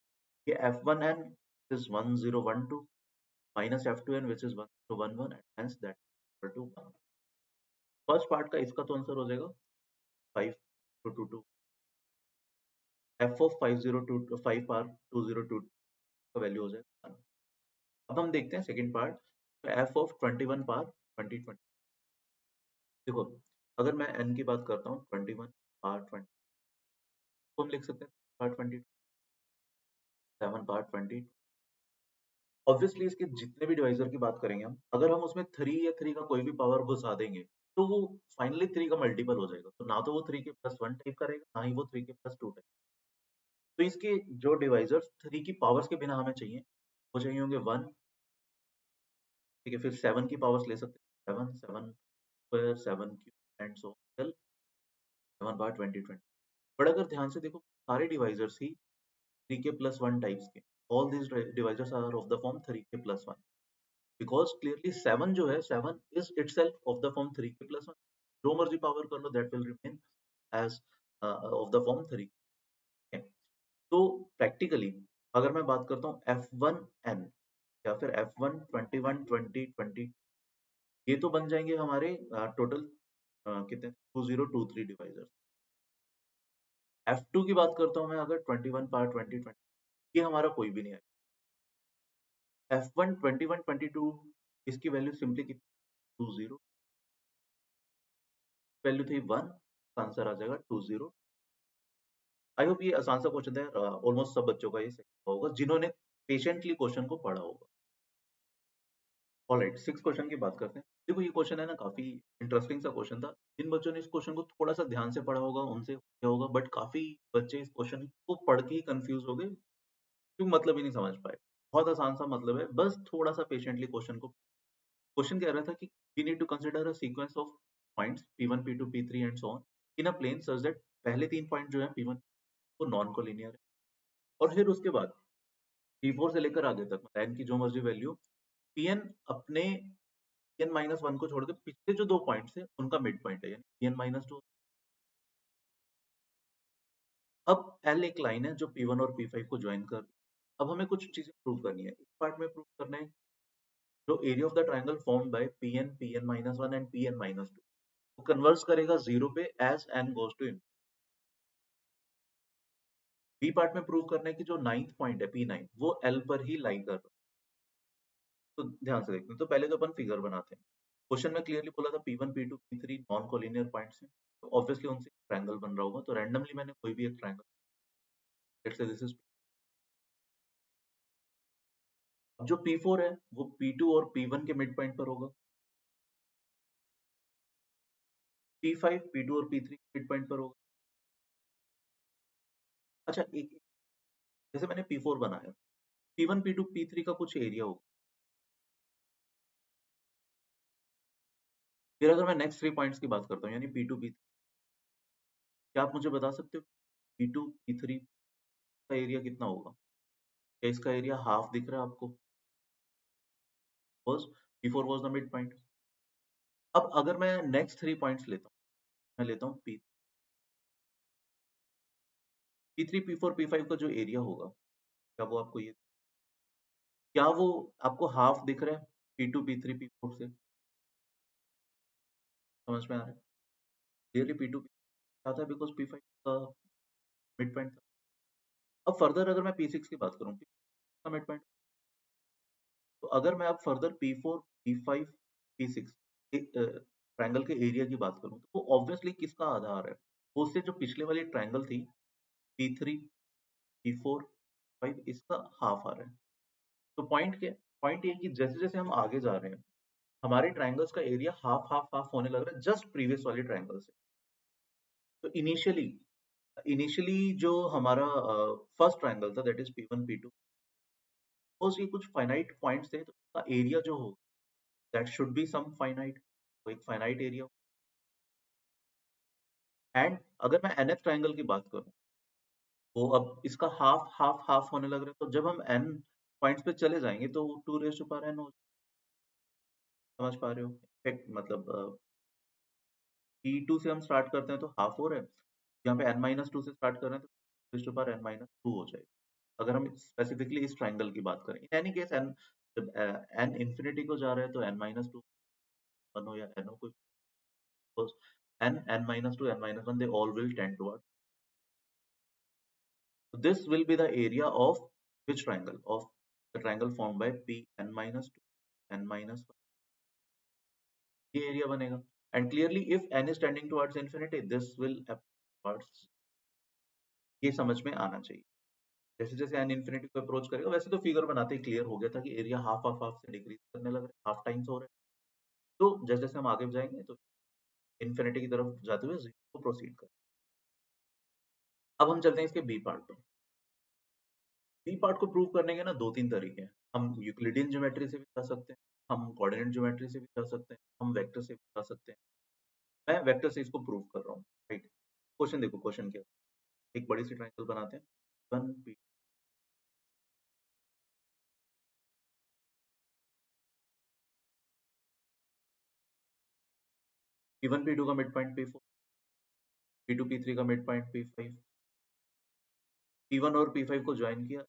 ये F1N is 1012 minus F2N which is 1011 and hence that equal to 1। First part का इसका तो आंसर हो जाएगा 5022, F of 502 5 पार 202 का वैल्यू हो जाएगा 1। अब हम देखते हैं सेकंड पार्ट, तो F of 21 पार 2020, देखो अगर मैं n की बात करता हूँ 21 पार 20 तो हम लिख सकते हैं पार 20 7 पार 20। ऑब्वियसली इसके जितने भी डिवाइजर की बात करेंगे हम, अगर हम उसमें 3 या 3 का कोई भी पावर घुसा देंगे तो वो फाइनली 3 का मल्टीपल हो जाएगा, तो ना तो वो 3 के प्लस 1 टाइप का रहेगा, ना ही वो 3 के प्लस 2 टाइप। तो इसके जो डिवाइजर्स 3 की पावर्स के बिना हमें चाहिए, वो चाहिए होंगे 1, ठीक है, फिर 7 की पावर्स ले सकते हैं, 7 7 square 7 cube and so till 7 बार 2020। बट अगर ध्यान से देखो सारे डिवाइजर्स ही 3 के प्लस 1 टाइप्स के, all these divisors are of the form 3 के प्लस 1, बिकॉज क्लियरली 7 जो है 7 is itself of the form 3 के प्लस 1, जो मर्जी पावर कर लो that will remain as of the form 3। तो प्रैक्टिकली अगर मैं बात करता हूँ F1N या फिर F1 21 20 20, ये तो बन जाएंगे हमारे टोटल कितने 2023 डिवाइजर्स। F2 की बात करता हूँ मैं अगर 21 पार 20 20, ये हमारा कोई भी नहीं है। F1 21 22 इसकी वैल्यू सिंपली कितनी 20, वैल्यू थी 1, आंसर आ जाएगा 20। आई होप ये आसान सा क्वेश्चन है, ऑलमोस्ट सब बच्चों का ये सही होगा जिन्होंने पेशेंटली क्वेश्चन को पढ़ा होगा। ऑलराइट, 6 क्वेश्चन की बात करते हैं। देखो ये क्वेश्चन है ना काफी इंटरेस्टिंग सा क्वेश्चन था, जिन बच्चों ने इस क्वेश्चन को थोड़ा सा ध्यान से पढ़ा होगा उनसे क्या होगा, बट काफी बच्चे इस क्वेश्चन को पढ़ के ही कंफ्यूज हो गए, क्योंकि मतलब ही नहीं समझ पाए। बहुत आसान सा मतलब है, बस थोड़ा सा पेशेंटली क्वेश्चन को, क्वेश्चन कह रहा था कि we need to consider a sequence of points P1 P2 P3 and so on in a plane such that पहले 3 पॉइंट जो है P1 वो नॉन कोलिनियर है, और फिर उसके बाद P4 से लेकर आगे तक n की जो मर्जी वैल्यू Pn अपने Pn माइनस 1 को छोड़ के पिछले जो 2 पॉइंट्स है उनका मिड पॉइंट है, यानी Pn माइनस 2। अब L एक लाइन है जो P1 और P5 को ज्वाइन कर, अब हमें कुछ चीजें प्रूव करनी है। इस पार्ट में प्रूव करना है जो area of the triangle formed by Pn Pn minus 1 and Pn minus 2 वो कन्वर्स करेगा 0 पे as n goes to in. B part में प्रूव करना है कि जो 9th पॉइंट है P9 वो L पर ही लाई कर रहा है। तो ध्यान से देखते हैं, तो पहले तो अपन फिगर बनाते हैं। क्वेश्चन में क्लियरली बोला था P1 P2 P3 non collinear points हैं, तो ऑब्वियसली उनसे ट्रायंगल बन रहा होगा, तो रैंडमली मैंने कोई भी एक triangle, let's say this is, जो P4 है वो P2 और P1 के मिड पॉइंट पर होगा, P5 P2 और P3 के मिड पॉइंट पर होगा। अच्छा एक, जैसे मैंने P4 बनाया, P1 P2 P3 का कुछ एरिया होगा, फिर अगर मैं नेक्स्ट 3 पॉइंट्स की बात करता हूँ यानी P2 P3, क्या आप मुझे बता सकते हो P2 P3 का एरिया कितना होगा? क्या इसका एरिया हाफ दिख रहा है आपको? Because P4 was the mid point. अब अगर मैं नेक्स्ट 3 पॉइंट्स लेता हूँ, मैं लेता हूँ P3, P4, P5 का जो एरिया होगा, क्या वो आपको ये क्या वो आपको हाफ दिख रहा है P2, P3, P4 से? समझ में आ रहा है? क्लियरली P2 आता है बिकॉज़ P5 का मिड पॉइंट था। अब फर्दर अगर मैं P6 की बात करूँ, P6 का मिड पॉइंट, तो अगर मैं अब फर्दर P4, P5, P6 एक ट्रायंगल के एरिया की बात करूँ, तो वो ऑब्वियसली किसका आधा आ रहा है? वो उससे जो पिछले वाली ट्रायंगल थी P3, P4, 5 इसका हाफ आ रहा है। तो पॉइंट क्या है? पॉइंट ये है कि जैसे-जैसे हम आगे जा रहे हैं, हमारे ट्रायंगल्स का एरिया हाफ, हाफ, हाफ होने लग रहा है जस्ट प्रीवियस वाली ट्रायंगल से। तो इनिशियली इनिशियली जो हमारा फर्स्ट ट्रायंगल था that is P1, P2, suppose ये कुछ फाइनाइट पॉइंट्स थे तो उसका एरिया जो हो that should be some finite, तो एक फाइनाइट एरिया। एंड अगर मैं nth ट्रायंगल की बात करूँ, तो अब इसका हाफ, हाफ, हाफ होने लग रहा है, तो जब हम n पॉइंट्स पे चले जाएँगे तो 2 रेज़ टू पावर n हो, समझ पा रहे हो? इफेक्ट मतलब P2 से हम स्टार्ट करते हैं तो हाफ हो रहा है, यहाँ पे n-2 से स्टार्ट कर रहे हैं तो रेज़ टू पावर n-2 हो जाएगा। अगर हम स्पेसिफिकली इस ट्रायंगल की बात करें। इन एनी केस n जब n इंफिनिटी को जा रहा है तो n-2 1 हो या n हो कोई, because n-2, n-1 they all will tend towards. So this will be the area of which triangle? Of the triangle formed by Pn-2, n-1, ये एरिया बनेगा। And clearly if n is tending towards infinity, this will towards, ये समझ में आना चाहिए। जैसे-जैसे n infinity को approach करेगा, वैसे तो फिगर बनाते ही क्लियर हो गया था कि एरिया हाफ हाफ हाफ से डिक्रीज करने लग रहा है, हाफ टाइम्स हो रहा है। तो जैसे-जैसे हम आगे जाएँगे तो इंफिनिटी की तरफ जाते हुए 0 को प्रोसीड करें। अब हम चलते हैं इसके बी पार्ट पे। बी पार्ट को प्रूव करने के ना 2-3 तरीके हैं। हम यूक्लिडियन ज्योमेट्री से भी जा सकते हैं, हम कोऑर्डिनेट ज्योमेट्री से भी जा सकते हैं, हम वेक्टर से भी जा सकते हैं। मैं वेक्टर से इसको प्रूव कर रहा हूँ, राइट? क्वेश्चन देखो, क्वेश्चन क्या है? एक बड़ी सी ट्रायंगल बनाते हैं, 1 P, P1 P2 का mid point P4, P2 P3 का मिड पॉइंट P5, P1 और P5 को जॉइन किया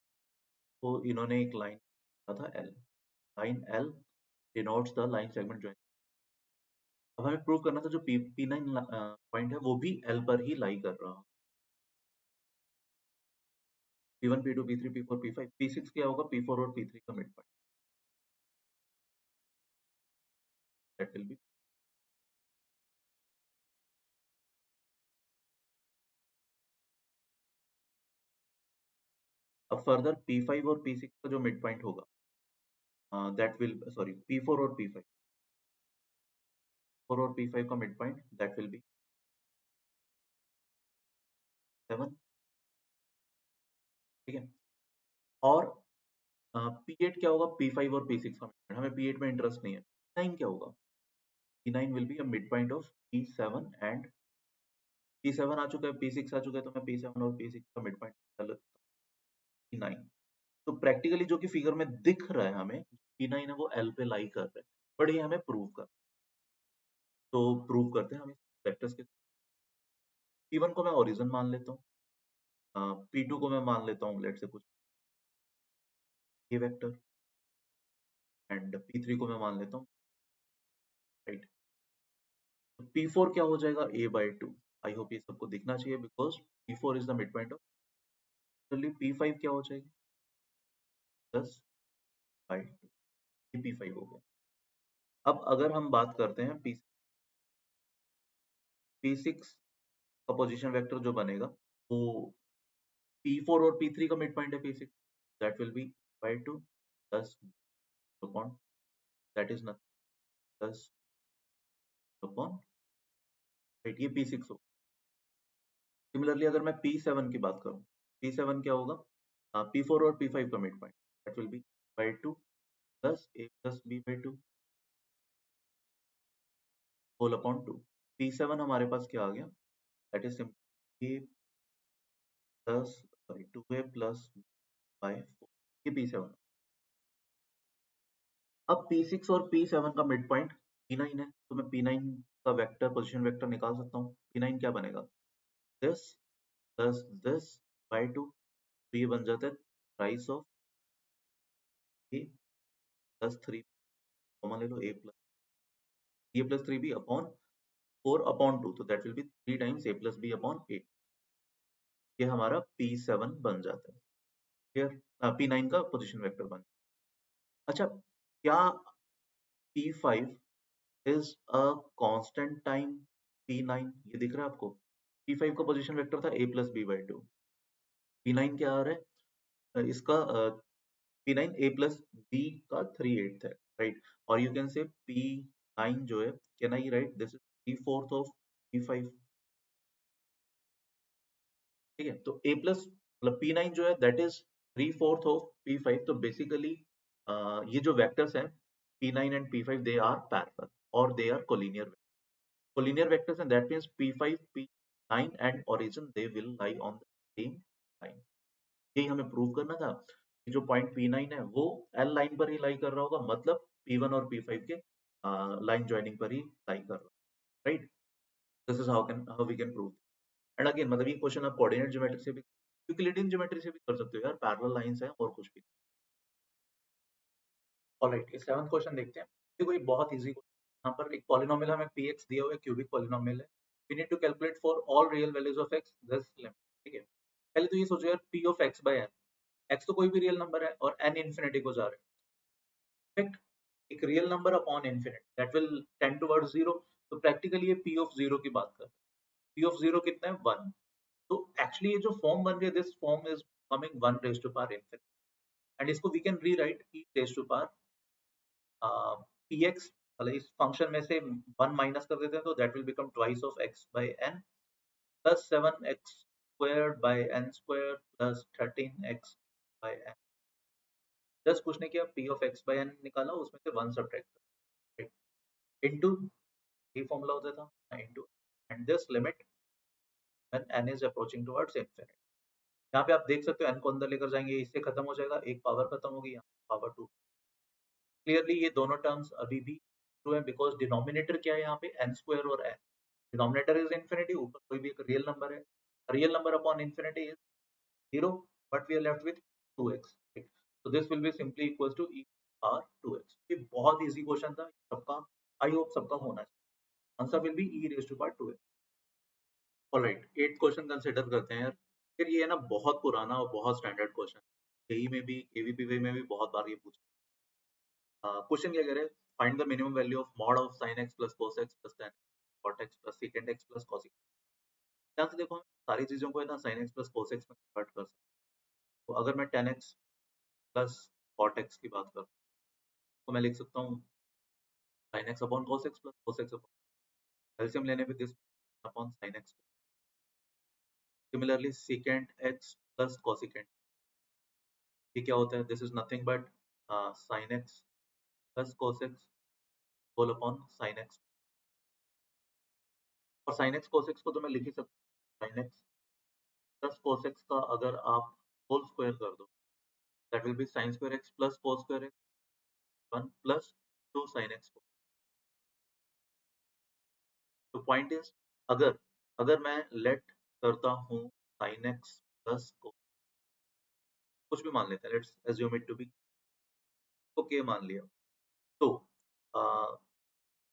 तो इन्होंने एक लाइन था L, line L denotes the line segment join. अब हमें प्रूव करना था जो P9 पॉइंट है वो भी L पर ही लाई कर रहा। P1, P2, P3, P4, P5, P6 क्या होगा? P4 और P3 का mid point, that will B. अब फर्दर P5 और P6 का जो मिड पॉइंट होगा, दैट विल सॉरी P4 और P5, 4 और P5 का mid point that will B 7, ठीक है? और P8 क्या होगा? P5 और P6 का मिड पॉइंट, हमें P8 में इंटरेस्ट नहीं है। P9 क्या होगा? P9 will be a mid point of P7 and P7 आ चुका है, P6 आ चुका है, तो मैं P7 और P6 का मिड पॉइंट निकाल P9। तो प्रैक्टिकली जो कि फिगर में दिख रहा है हमें, P9 है वो L पे लाई कर रहा है, बट ये हमें प्रूव कर, तो प्रूव करते हैं हम वेक्टर्स के। P1 को मैं ओरिजिन मान लेता हूँ, P2 को मैं मान लेता हूँ लेट्स से कुछ ये वेक्टर, एंड P3 को मैं मान लेता हूँ, राइट? तो P4 क्या हो जाएगा? A/2। आई होप ये सबको दिखना चाहिए because P4 is the mid point of, similarly P5 क्या हो जाएगी? 10/2, ये P5 हो गया। अब अगर हम बात करते हैं P6 का पोजीशन वेक्टर जो बनेगा, वो P4 और P3 का मिड पॉइंट है P6, that will be by 2 10 upon that is nothing 10 upon, right? ये P6 हो। सिमिलरली अगर मैं P7 की बात करूँ, P7 क्या होगा? P4 और P5 का mid point, that will be by 2 plus A plus B by 2, whole upon 2। P7 हमारे पास क्या आ गया, that is simply plus 2a plus by 4, ये P7। अब P6 और P7 का मिड पॉइंट P9 है, तो मैं P9 का वेक्टर, पोजीशन वेक्टर निकाल सकता हूँ। P9 क्या बनेगा, दिस प्लस दिस बाय 2, तो ये बन जाता है price of a plus 3, common ले लो, a plus 3b upon 4 upon 2, तो that will B 3 times a plus b upon 8। ये हमारा P7 बन जाता है। क्लियर, P9 का पोजीशन वेक्टर बन। अच्छा, क्या P5 is a constant time P9, ये दिख रहा है आपको? P5 का पोजीशन वेक्टर था a plus b by 2, P9 क्या आ रहा है, इसका P9 a प्लस b का 3/8 है, राइट? और यू कैन से P9 जो है, can I right this is 3/4 of P5, ठीक है? तो a प्लस मतलब P9 जो है दैट इज 3/4 ऑफ P5, तो बेसिकली ये जो वेक्टर्स हैं P9 and P5 they are parallel और they are collinear, collinear vectors, and that means P5, P9 and origin they will lie on the same line। यही हमें prove करना था कि जो पॉइंट P9 है वो L लाइन पर ही लाई कर रहा होगा, मतलब P1 और P5 के लाइन ज्वाइनिंग पर ही लाई कर रहा है, right? This is how we can prove. And again मतलब ये क्वेश्चन आप कोऑर्डिनेट ज्योमेट्री से भी, यूक्लिडियन ज्योमेट्री से भी कर सकते हो यार, पैरेलल लाइंस है और कुछ भी। ऑलराइट, ये 7th क्वेश्चन देखते हैं। देखो ये बहुत इजी क्वेश्चन, यहाँ पर एक पॉलिनोमियल हमें px दिया हुआ है, क्यूबिक पॉलिनोमियल है। We need to calculate for all real values of x this limit, ठीक है? पहले तो ये सोचो यार, p of x by n, x तो कोई भी रियल नंबर है और n इंफिनिटी को जा रहा है, करेक्ट? एक real number upon infinity that will tend towards 0, तो प्रैक्टिकली ये p ऑफ 0 की बात कर रहे हैं। p ऑफ 0 कितना है, 1। तो एक्चुअली ये जो फॉर्म बन रही है, this form is coming 1 raise to power infinity, and इसको we can rewrite e raise to power px, मतलब इस फंक्शन में से 1 माइनस कर देते हैं तो that will become twice of x by n plus 7x squared by n square plus 13x by n। Just कुछ नहीं किया, p of x by n निकाला, उसमें से 1 सब्ट्रैक्ट कर, इनटू ये फॉर्मूला होता था into, and this limit when n is approaching towards infinity. यहाँ पे आप देख सकते हो n को अंदर लेकर जाएंगे, इससे खत्म हो जाएगा, एक पावर खत्म होगी, यहाँ पावर 2। क्लियरली ये दोनों टर्म्स अभी भी ट्रू है, बिकॉज डिनोमिनेटर क्या है यहाँ पे, n स्क्वायर और n, denominator is infinity, ऊपर कोई भी एक रियल नंबर है, real number upon infinity is 0, but we are left with 2x, right? So this will be simply equals to e power 2x। ये बहुत इजी क्वेश्चन था सबका, आई होप सबका होना चाहिए। Answer will be e raised to power 2x। Alright, 8th question consider करते हैं यार। फिर ये है ना बहुत पुराना और बहुत स्टैंडर्ड क्वेश्चन, जेई में भी, केवीपीवी में भी बहुत बार ये पूछा। क्वेश्चन क्या कह रहे हैं, find the minimum value of mod of sin x plus cos x plus tan cot x plus secant x plus cos x। ध्यान से देखो, हम सारी चीजों को है ना sin x plus cos x में कन्वर्ट कर सकते हैं। तो अगर मैं tan x plus cot x की बात करूँ, तो मैं लिख सकता हूँ sin x upon cos x plus cos x upon, LCM लेने पे this upon sin x। Similarly secant x plus cosecant, ये क्या होता है, this is nothing but sin x plus cos x whole upon sin x। और sin x cos x को तो मैं लिख ही सकता हूँ, sin x plus cos x का अगर आप होल स्क्वायर कर दो, that will B sin square x plus cos square x 1 plus 2 sin x। तो पॉइंट इज, अगर अगर मैं लेट करता हूँ sin x प्लस कुछ भी मान लेते हैं, let's assume it to be okay, मान लिया, तो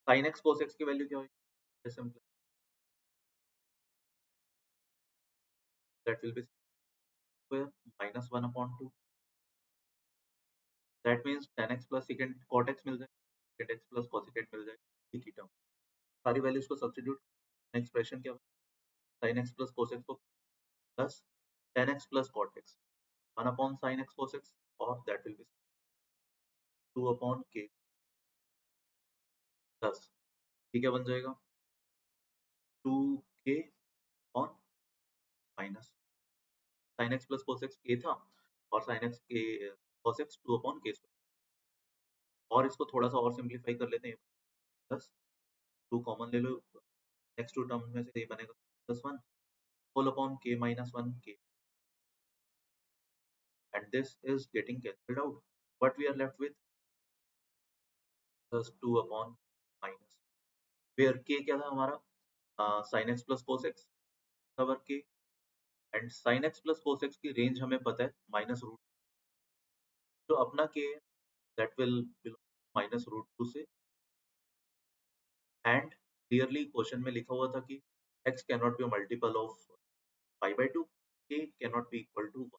sin x cos x की वैल्यू क्या होगी, simple, that will be square minus 1 upon 2, that means tan x plus secant cot x मिल जाएगा, secant x प्लस cosecant मिल जाएगा, एक ही टर्म, सारी वैल्यूज को सब्स्टिट्यूट, एक्सप्रेशन क्या होगा, sin x plus cos x को plus tan x plus cot x 1 upon sin x cos x, और that will B 2 upon k plus, ये क्या बन जाएगा, 2k upon minus sin x plus cos x k था, और sin x k cos x 2 upon k square, और इसको थोड़ा सा और सिंप्लीफाई कर लेते हैं, प्लस 2 कॉमन ले लो, नेक्स्ट टू टर्म में से ये बनेगा +1 whole upon k minus 1 k, and this is getting cancelled out. What we are left with +2 upon minus, where k क्या था हमारा sin x plus cos x cover k, and sin x plus cos x की range हमें पता है minus root, जो अपना k है that will belong minus root 2 से, एंड क्लियरली क्वेश्चन में लिखा हुआ था कि x cannot be multiple of pi/2, k cannot be equal to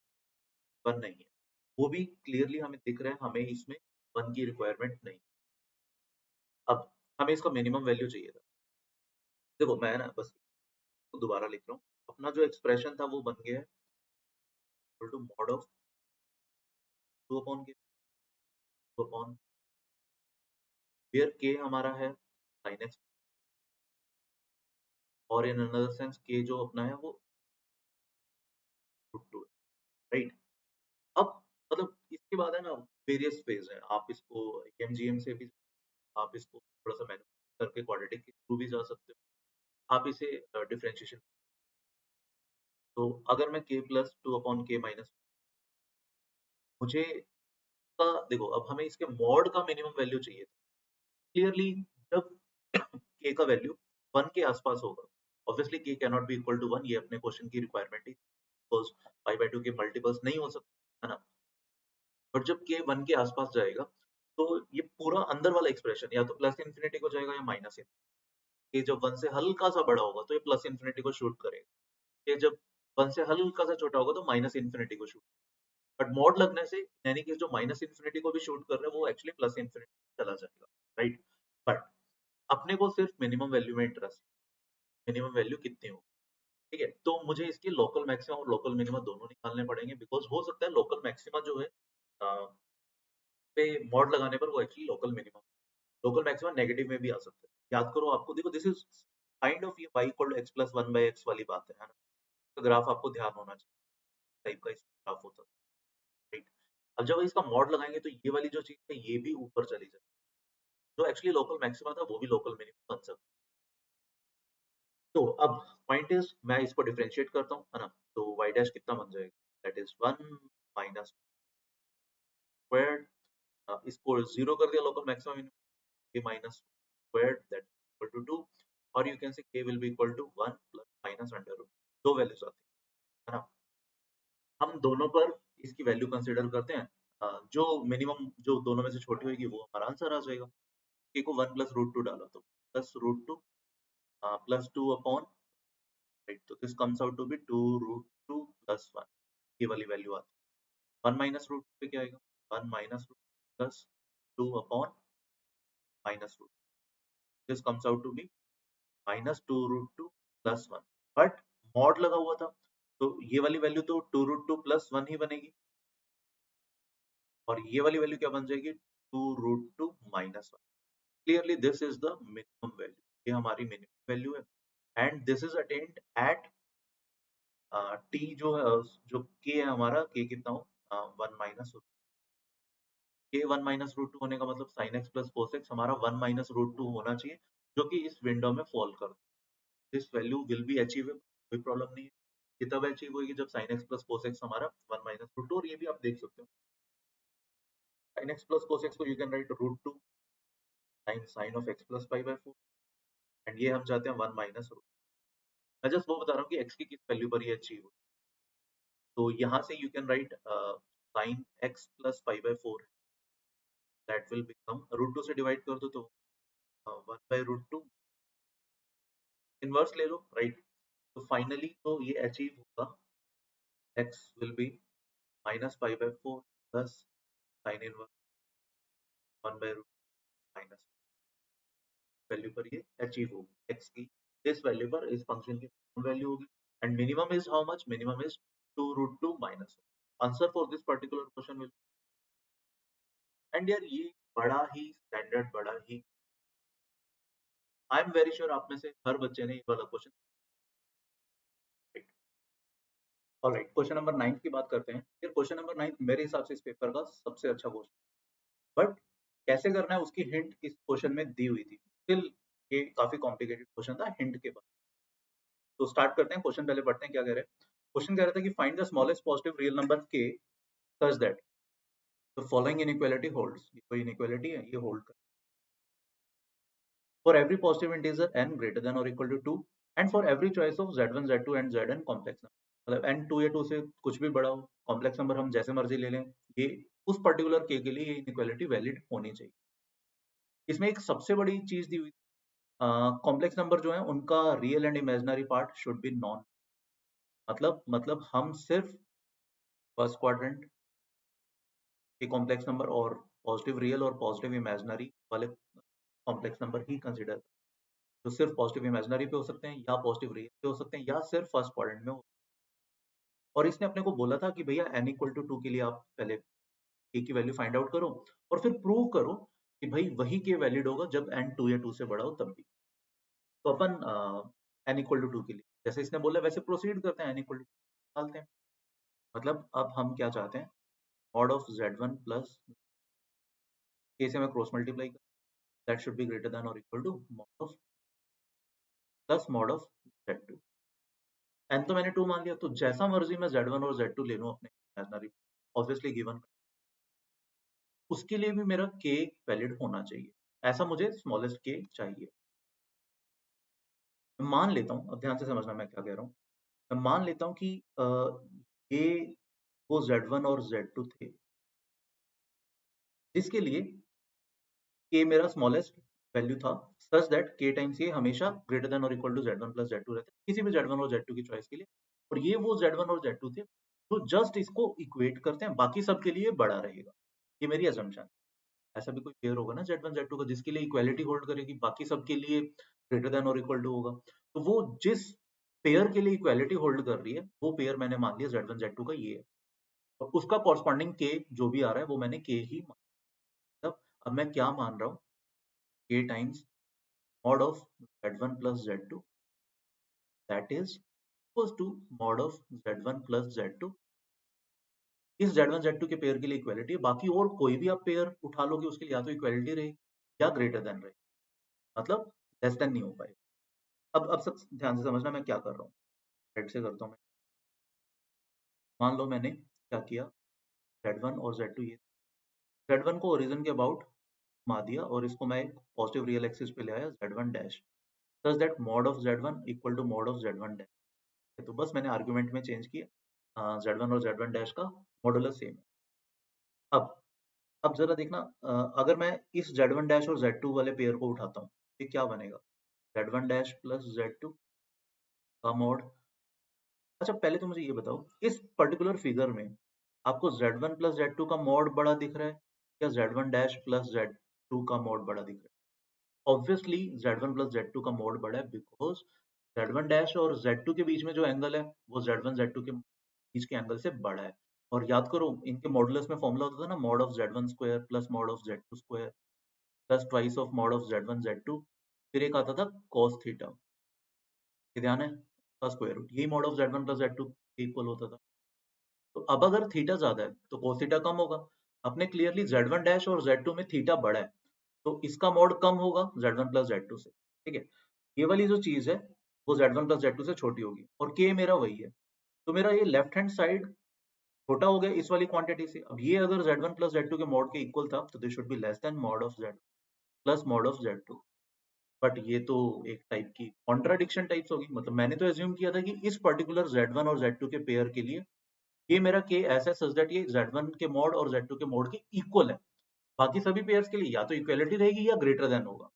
1 नहीं है, वो भी क्लियरली हमें दिख रहा है, हमें इसमें 1 की रिक्वायरमेंट नहीं। अब हमें इसका मिनिमम वैल्यू चाहिए था, देखो मैं ना बस दोबारा लिख रहा हूँ, अपना जो एक्सप्रेशन था वो बन गया है equal to mod of 2 upon k, 2 upon where k हमारा है sin x, और इन अनदर सेंस k जो अपना है वो √2 है, राइट। अब मतलब इसके बाद है ना वेरियस फेज है, आप इसको एमजीएम से भी, आप इसको थोड़ा सा मैन्युअल करके क्वाड्रेटिक के थ्रू भी जा सकते हो, आप इसे डिफरेंशिएशन, तो अगर मैं k plus 2 upon k minus, मुझे का देखो अब हमें इसके मॉड का मिनिमम वैल्यू चाहिए था, क्लियरली जब k का वैल्यू 1 के आसपास होगा, obviously k can not be equal to 1, ये अपने क्वेश्चन की रिक्वायरमेंट है, बिकॉज़ pi/2 के मल्टीपल्स नहीं हो सकते, है ना। बट जब k 1 के आसपास जाएगा, तो ये पूरा अंदर वाला एक्सप्रेशन या तो प्लस इंफिनिटी को जाएगा या माइनस इंफिनिटी, ये जब 1 से हल्का सा बड़ा होगा तो ये प्लस इंफिनिटी को शूट करेगा, ये जब 1 से हल्का सा छोटा होगा तो माइनस इंफिनिटी को शूट, बट मॉड लगने से यानी कि जो माइनस इंफिनिटी को भी शूट कर रहा है वो एक्चुअली प्लस इंफिनिटी चला जाएगा, राइट। बट अपने को सिर्फ मिनिमम वैल्यू में इंटरेस्ट, मिनिमम वैल्यू कितनी हो, ठीक है, तो मुझे इसकी लोकल मैक्सिमा और लोकल मिनिमा दोनों निकालने पड़ेंगे, बिकॉज हो सकता है लोकल मैक्सिमा जो है पे मॉड लगाने पर वो actually local minimum, local maxima negative में भी आ सकता है, याद करो आपको, देखो दिस इज काइंड ऑफ ये y equal to x plus 1/x वाली बात है ना, तो ग्राफ आपको ध्यान होना चाहिए टाइप का ग्राफ होता है, राइट। अब जब इसका मॉड लगाएंगे तो ये वाली जो चीज है ये भी ऊपर चली जाए, जो एक्चुअली लोकल मैक्सिमा था वो भी लोकल मिनिमम बन सकता है। तो अब पॉइंट इज मैं इसको डिफरेंशिएट करता हूँ, है ना, तो y डैश कितना बन जाएगा, दैट इज 1 माइनस स्क्वायर्ड, इसको 0 कर दिया local maximum, k minus squared that equal to 2, or you can say k will be equal to 1 plus minus under root, दो वैल्यूज आती है ना, हम दोनों पर इसकी वैल्यू कंसीडर करते हैं, जो मिनिमम जो दोनों में से छोटी होगी वो हमारा आंसर आ जाएगा, k को 1 प्लस रूट 2 डाला तो plus root 2 plus 2 upon, right, तो this comes out to be 2 root 2 plus 1, ये वाली वैल्यू आती है, 1 माइनस रूट पे क्या आएगा, 1 minus root plus 2 upon minus root, this comes out to be minus 2 root 2 plus 1, but mod लगा हुआ था तो ये वाली वैल्यू तो 2 रूट 2 प्लस 1 ही बनेगी, और ये वाली वैल्यू क्या बन जाएगी 2 root 2 minus 1, clearly this is the minimum value, ये हमारी मिनिमम वैल्यू है, and this is attained at T जो है, जो के है हमारा, के कितना हो 1 माइनस के 1 माइनस रूट 2 होने का मतलब sine x plus cos x हमारा 1 माइनस रूट 2 होना चाहिए, जो कि इस विंडो में फॉल कर, this value will be achievable, कोई प्रॉब्लम नहीं है, ये तब अचीव होगी जब sin x plus cos x हमारा 1 माइनस रूट 2, और ये भी आप देख सकते हो sin x plus cos x को you can write root 2 sin of x plus pi by 4, and ये हम चाहते हैं 1 माइनस रूट, मैं जस्ट वो बता रहा हूँ कि x की किस वैल्यू पर ये अचीव हो, तो यहाँ से you can write sin x plus pi by 4 that will become root 2 से डिवाइड कर दो तो 1 by रूट 2, इनवर्स ले लो, राइट, तो फाइनली तो ये अचीव होगा, x will be minus pi by 4 plus sin inverse 1 by root minus value पर ये अचीव होगी, x की इस वैल्यू पर इस फंक्शन की वैल्यू होगी, and minimum is how much, minimum is 2 root 2 minus, answer for this particular question will, and यार ये बड़ा ही स्टैंडर्ड, बड़ा ही, आई एम वेरी श्योर आप में से हर बच्चे ने ये वाला क्वेश्चन, ऑलराइट, क्वेश्चन नंबर 9 की बात करते हैं, फिर क्वेश्चन नंबर 9 मेरे हिसाब से इस पेपर का सबसे अच्छा क्वेश्चन, बट कैसे करना है उसकी हिंट इस क्वेश्चन में दी हुई थी, स्टिल ये काफी कॉम्प्लिकेटेड क्वेश्चन था हिंट के बाद। तो स्टार्ट करते हैं, क्वेश्चन पहले पढ़ते हैं क्या कह रहे हैं। क्वेश्चन कह रहा था कि find the smallest positive real number के such that the following inequality holds. ये कोई इनइक्वालिटी है, ये होल्ड कर for every positive integer n greater than or equal to 2 and for every choice of z1 z2 and zn complex number। मतलब n 2 या 2 से कुछ भी बड़ा हो, कॉम्प्लेक्स नंबर हम जैसे मर्जी ले लें, ये उस पर्टिकुलर के लिए ये इनइक्वालिटी वैलिड होनी चाहिए। इसमें एक सबसे बड़ी चीज दी हुई, कॉम्प्लेक्स नंबर जो है उनका real and imaginary part should be non. मतलब हम सिर्फ फर्स्ट क्वाड्रेंट के कॉम्प्लेक्स नंबर और पॉजिटिव रियल और पॉजिटिव इमेजिनरी वाले कॉम्प्लेक्स नंबर ही कंसिडर, जो सिर्फ पॉजिटिव इमेजिनरी पे हो सकते हैं या पॉजिटिव रियल पे हो सकते हैं या सिर्फ फर्स्ट क्वाड्रेंट में हो। और इसने अपने को बोला था कि भैया n इक्वल टू 2 के लिए आप पहले k की वैल्यू फाइंड आउट करो और फिर प्रूव करो कि भाई वही k वैलिड होगा जब n 2 या 2 से बड़ा हो तब भी। तो अपन n इक्वल टू 2 के लिए जैसे इसने बोला वैसे प्रोसीड करते हैं, n इक्वल टू डालते हैं। मतलब अब हम क्या चाहते हैं, mod of z1 plus k से मैं क्रॉस मल्टीप्लाई कर, that should be greater than और equal to mod of plus mod of z2। n तो मैंने 2 मान लिया, तो जैसा मर्जी मैं z1 और z2 ले लूं अपने इमेजिनरी, ऑब्वियसली गिवन, उसके लिए भी मेरा k वैलिड होना चाहिए। ऐसा मुझे स्मॉलेस्ट k चाहिए। मैं मान लेता हूँ, अब ध्यान से समझना मैं क्या कह रहा हूँ। मैं मान लेता हूँ कि ये वो z1 और z2 थे जिसके लिए k मेरा स्मॉलेस्ट वैल्यू था, सच दैट k टाइम्स ये हमेशा ग्रेटर देन और equal to z1 plus z2 रहता है किसी भी z1 और z2 की चॉइस के लिए। और ये वो z1 और z2 थे जो जस्ट इसको इक्वेट करते हैं, बाकी सब के लिए बड़ा रहेगा। ये मेरी असम्पशन। ऐसा भी कोई पेयर होगा ना z1 z2 का जिसके लिए इक्वालिटी होल्ड करेगी, बाकी सब के लिए ग्रेटर देन और इक्वल टू होगा। तो वो जिस पेयर के लिए इक्वालिटी होल्ड कर रही है वो पेयर मैंने मान लिया z1 z2 का ये है, और उसका कॉरस्पॉन्डिंग k जो भी आ रहा है वो मैंने k ही मान। मतलब अब मैं क्या मान रहा हूँ, k times mod of z1 plus z2 that is equals to mod of z1 plus z2। इस z1 z2 के पेयर के लिए इक्वालिटी है, बाकी और कोई भी आप पेयर उठा लोगे उसके लिए या तो इक्वालिटी रहेगी या ग्रेटर देन रहेगी, मतलब लेस देन नहीं हो पाएगा। अब सब ध्यान से समझना मैं क्या कर रहा हूँ, हेड से करता हूँ मैं। मान लो मैंने क्या किया, z1 और z2 ये, z1 को ओरिजिन के अबाउट घुमा दिया और इसको मैं एक पॉजिटिव रियल एक्सिस पे ले आया z1 dash, such that mod of z1 equal to mod of z1 dash. तो बस मैंने आर्गुमेंट में चेंज किया, z1 और z1 डैश का मॉडुलस सेम है। अब अब जरा देखना, अगर मैं इस z1 डैश और z2 वाले पेयर को उठाता हूँ, ये क्या बनेगा, z1 डैश प्लस z2 का मॉड। अच्छा पहले तो मुझे ये बताओ, इस पर्टिकुलर फिगर में आपको z1 प्लस z2 का मॉड बड़ा दिख रहा है या z1 डैश प्लस z2 का मॉड बड़ा दिख रहा है? ऑब्वियसली z1 प्लस z2 का मॉड बड़ा है, बिकॉज z1 डैश और z2 के बीच में जो एंगल है वो z1 z2 के बीच के एंगल से बड़ा है। और याद करो इनके मॉडुलस में फॉर्मूला होता था ना, mod of z1 square plus mod of z2 square plus twice of mod of z1 z2, फिर एक आता था cos थीटा, ये ध्यान है, का स्क्वायर रूट, यही mod of z1 plus z2 equal होता था। तो अब अगर थीटा ज्यादा है तो cos थीटा कम होगा। अपने क्लियरली z1 डैश और z2 में थीटा बड़ा है तो इसका मॉड कम होगा z1 प्लस z2 से, ठीक है। ये वाली जो चीज है वो z1 प्लस z2 से छोटी होगी और k मेरा वही है, तो मेरा ये लेफ्ट हैंड साइड छोटा हो गया इस वाली क्वांटिटी से। अब ये अगर z1 प्लस z2 के मॉड के इक्वल था तो this should be less then mod of z plus mod of z2। But ये तो एक टाइप की कॉन्ट्राडिक्शन टाइप्स होगी, मतलब मैंने तो एज्यूम किया था कि इस पर्टिकुलर z1 और z2 के पेयर के लिए ये मेरा k ऐसा सच दैट ये z1 के मॉड और z2 के मॉड के इक्वल है, बाकी सभी पेयर्स के लिए या तो इक्वलिटी रहेगी या ग्रेटर देन होगा,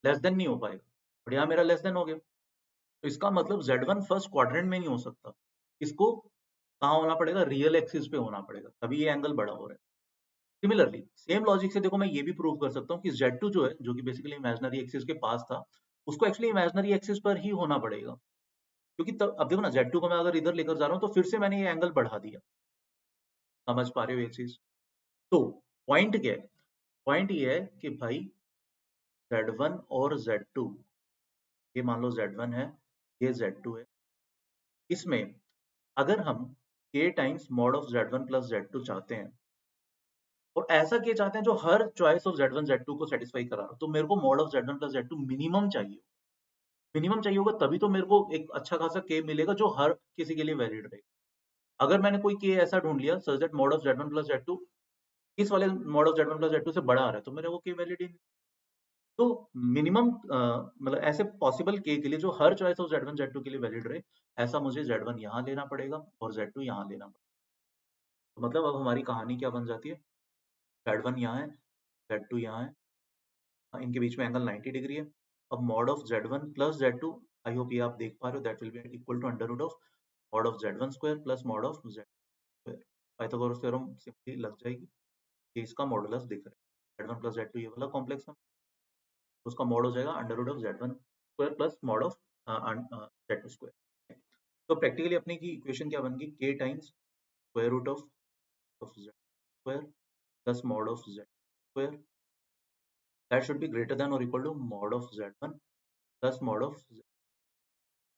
लेस देन नहीं हो पाएगा। और यहाँ मेरा लेस देन हो गया, तो इसका मतलब z1 फर्स्ट क्वाड्रेंट में नहीं हो सकता, इसको कहाँ होना पड़ेगा, रियल एक्सिस पे होना पड़ेगा, तभी ये एंगल बड़ा हो रहा है। सिमिलरली सेम लॉजिक से देखो मैं ये भी प्रूव कर सकता हूँ कि z2 जो है, जो कि बेसिकली इमेजिनरी एक्सिस के पास था, उसको एक्चुअली इमेजिनरी एक्सिस पर ही होना पड़ेगा, क्योंकि तब अब देखो ना z2 को मैं अगर इधर लेकर जा रहा हूँ तो फिर से मैंने ये एंगल बढ़ा दिया। समझ पा रहे हो ये चीज? तो पॉइंट क्या है, पॉइंट ये है कि भाई z1 और z2, ये मान लो z1 है, ये z2 है, इसमें अगर हम k times mod of z1 plus z2 चाहते हैं और ऐसा के चाहते हैं जो her choice of Z1 Z2 को सेटिस्फाई करा रहा हो। तो मेरे को mod of Z1 plus Z2 minimum चाहिए होगा, तभी तो मेरे को एक अच्छा खासा के मिलेगा जो हर किसी के लिए वैलिड रहे। अगर मैंने कोई के ऐसा ढूंढ लिया सच that mod of Z1 plus Z2 इस वाले mod of Z1 plus Z2 से बड़ा आ रहा है, तो मेरे को के वैलिड ही नहीं। तो मिनिमम मतलब ऐसे पॉसिबल के लिए जो her choice of Z1 Z2 के लिए वैलिड रहे, ऐसा मुझे Z1 यहाँ लेना पड़ेगा और Z2 यहाँ लेना पड़ेगा। तो मतलब अब हमारी कहानी क्या बन जाती है, Z1 यहाँ है, Z2 यहाँ है, इनके बीच में एंगल 90 डिग्री है। अब mod of Z1 plus Z2, I hope ये आप देख पा रहे हो, that will be equal to under root of mod of Z1 square plus mod of Z square. Pythagoras theorem simply लग जाएगी, ये इसका मॉडुलस दिख रहा है। Z1 प्लस Z2 ये वाला कॉम्प्लेक्स नंबर, तो उसका मॉड हो जाएगा under root of Z1 square plus mod of Z2 square. तो प्रैक्टिकली अपने की इक्वेशन क्या बन गई, k times square root of Z square plus mod of Z square, that should be greater than और equal to mod of Z1 plus mod of Z।